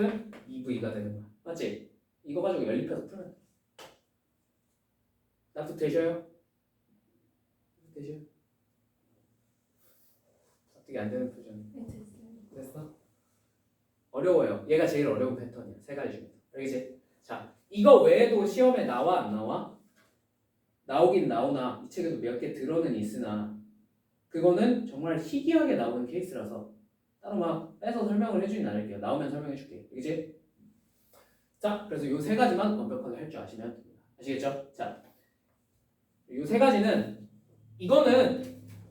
2v가 되는 거야. 맞지? 이거 가지고 연립해서 풀면 납득 되셔요? 되셔요? 납득이 안 되는 표정이. 네, 됐어요. 됐어? 어려워요. 얘가 제일 어려운 패턴이야. 세 가지 중에서. 알겠지? 자, 이거 외에도 시험에 나와 안 나와? 나오긴 나오나 이 책에도 몇 개 들어는 있으나 그거는 정말 희귀하게 나오는 케이스라서 따로 막 빼서 설명을 해주진 않을게요. 나오면 설명해줄게. 알겠지? 자, 그래서 이 세 가지만 완벽하게 할 줄 아시면 됩니다. 아시겠죠? 자, 이 세 가지는 이거는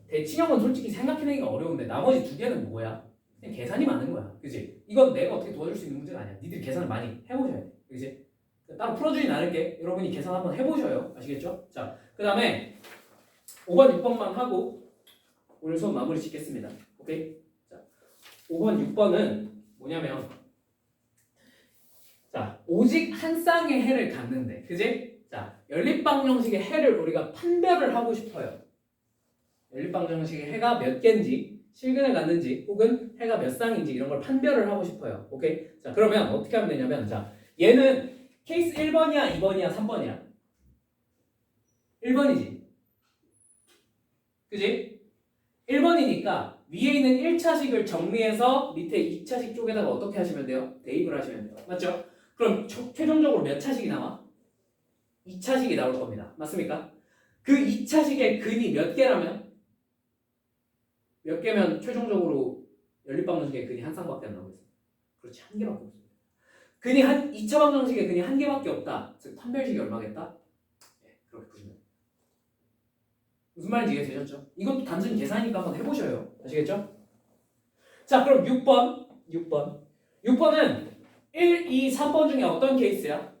대칭형은 솔직히 생각해내기가 어려운데 나머지 두 개는 뭐야? 그냥 계산이 많은 거야. 그치? 이건 내가 어떻게 도와줄 수 있는 문제가 아니야. 니들이 계산을 많이 해보셔야 돼. 그치? 따로 풀어주진 않을게. 여러분이 계산 한번 해보셔요. 아시겠죠? 자, 그 다음에 5번, 6번만 하고 오늘 수업 마무리 짓겠습니다. 오케이? 자, 5번, 6번은 뭐냐면 자, 오직 한 쌍의 해를 갖는데 그치? 자, 연립방정식의 해를 우리가 판별을 하고 싶어요. 연립방정식의 해가 몇 개인지 실근을 갖는지 혹은 해가 몇 쌍인지 이런 걸 판별을 하고 싶어요. 오케이? 자, 그러면 어떻게 하면 되냐면 자, 얘는 케이스 1번이야, 2번이야, 3번이야. 1번이지. 그지? 1번이니까 위에 있는 1차식을 정리해서 밑에 2차식 쪽에다가 어떻게 하시면 돼요? 대입을 하시면 돼요. 맞죠? 그럼 최종적으로 몇 차식이 나와? 2차식이 나올 겁니다. 맞습니까? 그 2차식의 근이 몇 개라면? 몇 개면 최종적으로 연립방정식의 근이 한 쌍밖에 안 나오겠어요? 그렇지, 한 개밖에 없어요. 근이 2차 방정식의 근이 한 개밖에 없다. 즉 판별식이 얼마겠다? 네, 그렇게 보시면 돼요. 무슨 말인지 이해되셨죠? 이것도 단순히 계산이니까 한번 해보셔요. 아시겠죠? 자, 그럼 6번은 1, 2, 3번 중에 어떤 케이스야?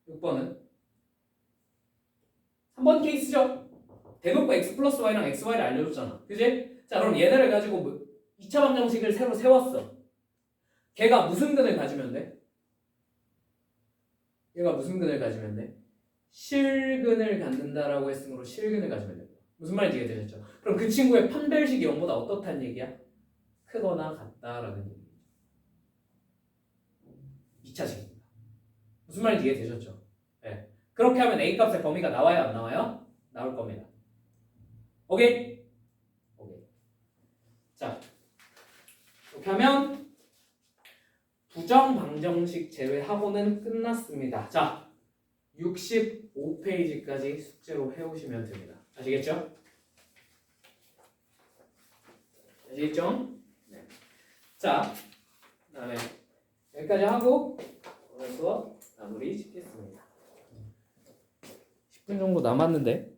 6번은 3번 케이스죠? 대놓고 x 플러스 y랑 xy를 알려줬잖아. 그지? 자, 그럼 얘네를 가지고 2차 방정식을 새로 세웠어. 걔가 무슨 근을 가지면 돼? 얘가 무슨 근을 가지면 돼? 실근을 갖는다라고 했으므로 실근을 가지면 됩니다. 무슨 말인지 이해되셨죠? 그럼 그 친구의 판별식이 0보다 어떻다는 얘기야? 크거나 같다라는 얘기죠. 2차식입니다. 무슨 말인지 이해되셨죠? 네. 그렇게 하면 A 값의 범위가 나와요? 안 나와요? 나올 겁니다. 오케이? 오케이. 자, 이렇게 하면 부정 방정식 제외하고는 끝났습니다. 자, 65페이지까지 숙제로 해오시면 됩니다. 아시겠죠? 아시겠죠? 네. 자, 그다음에 여기까지 하고 오늘 수업 마무리 짓겠습니다. 10분 정도 남았는데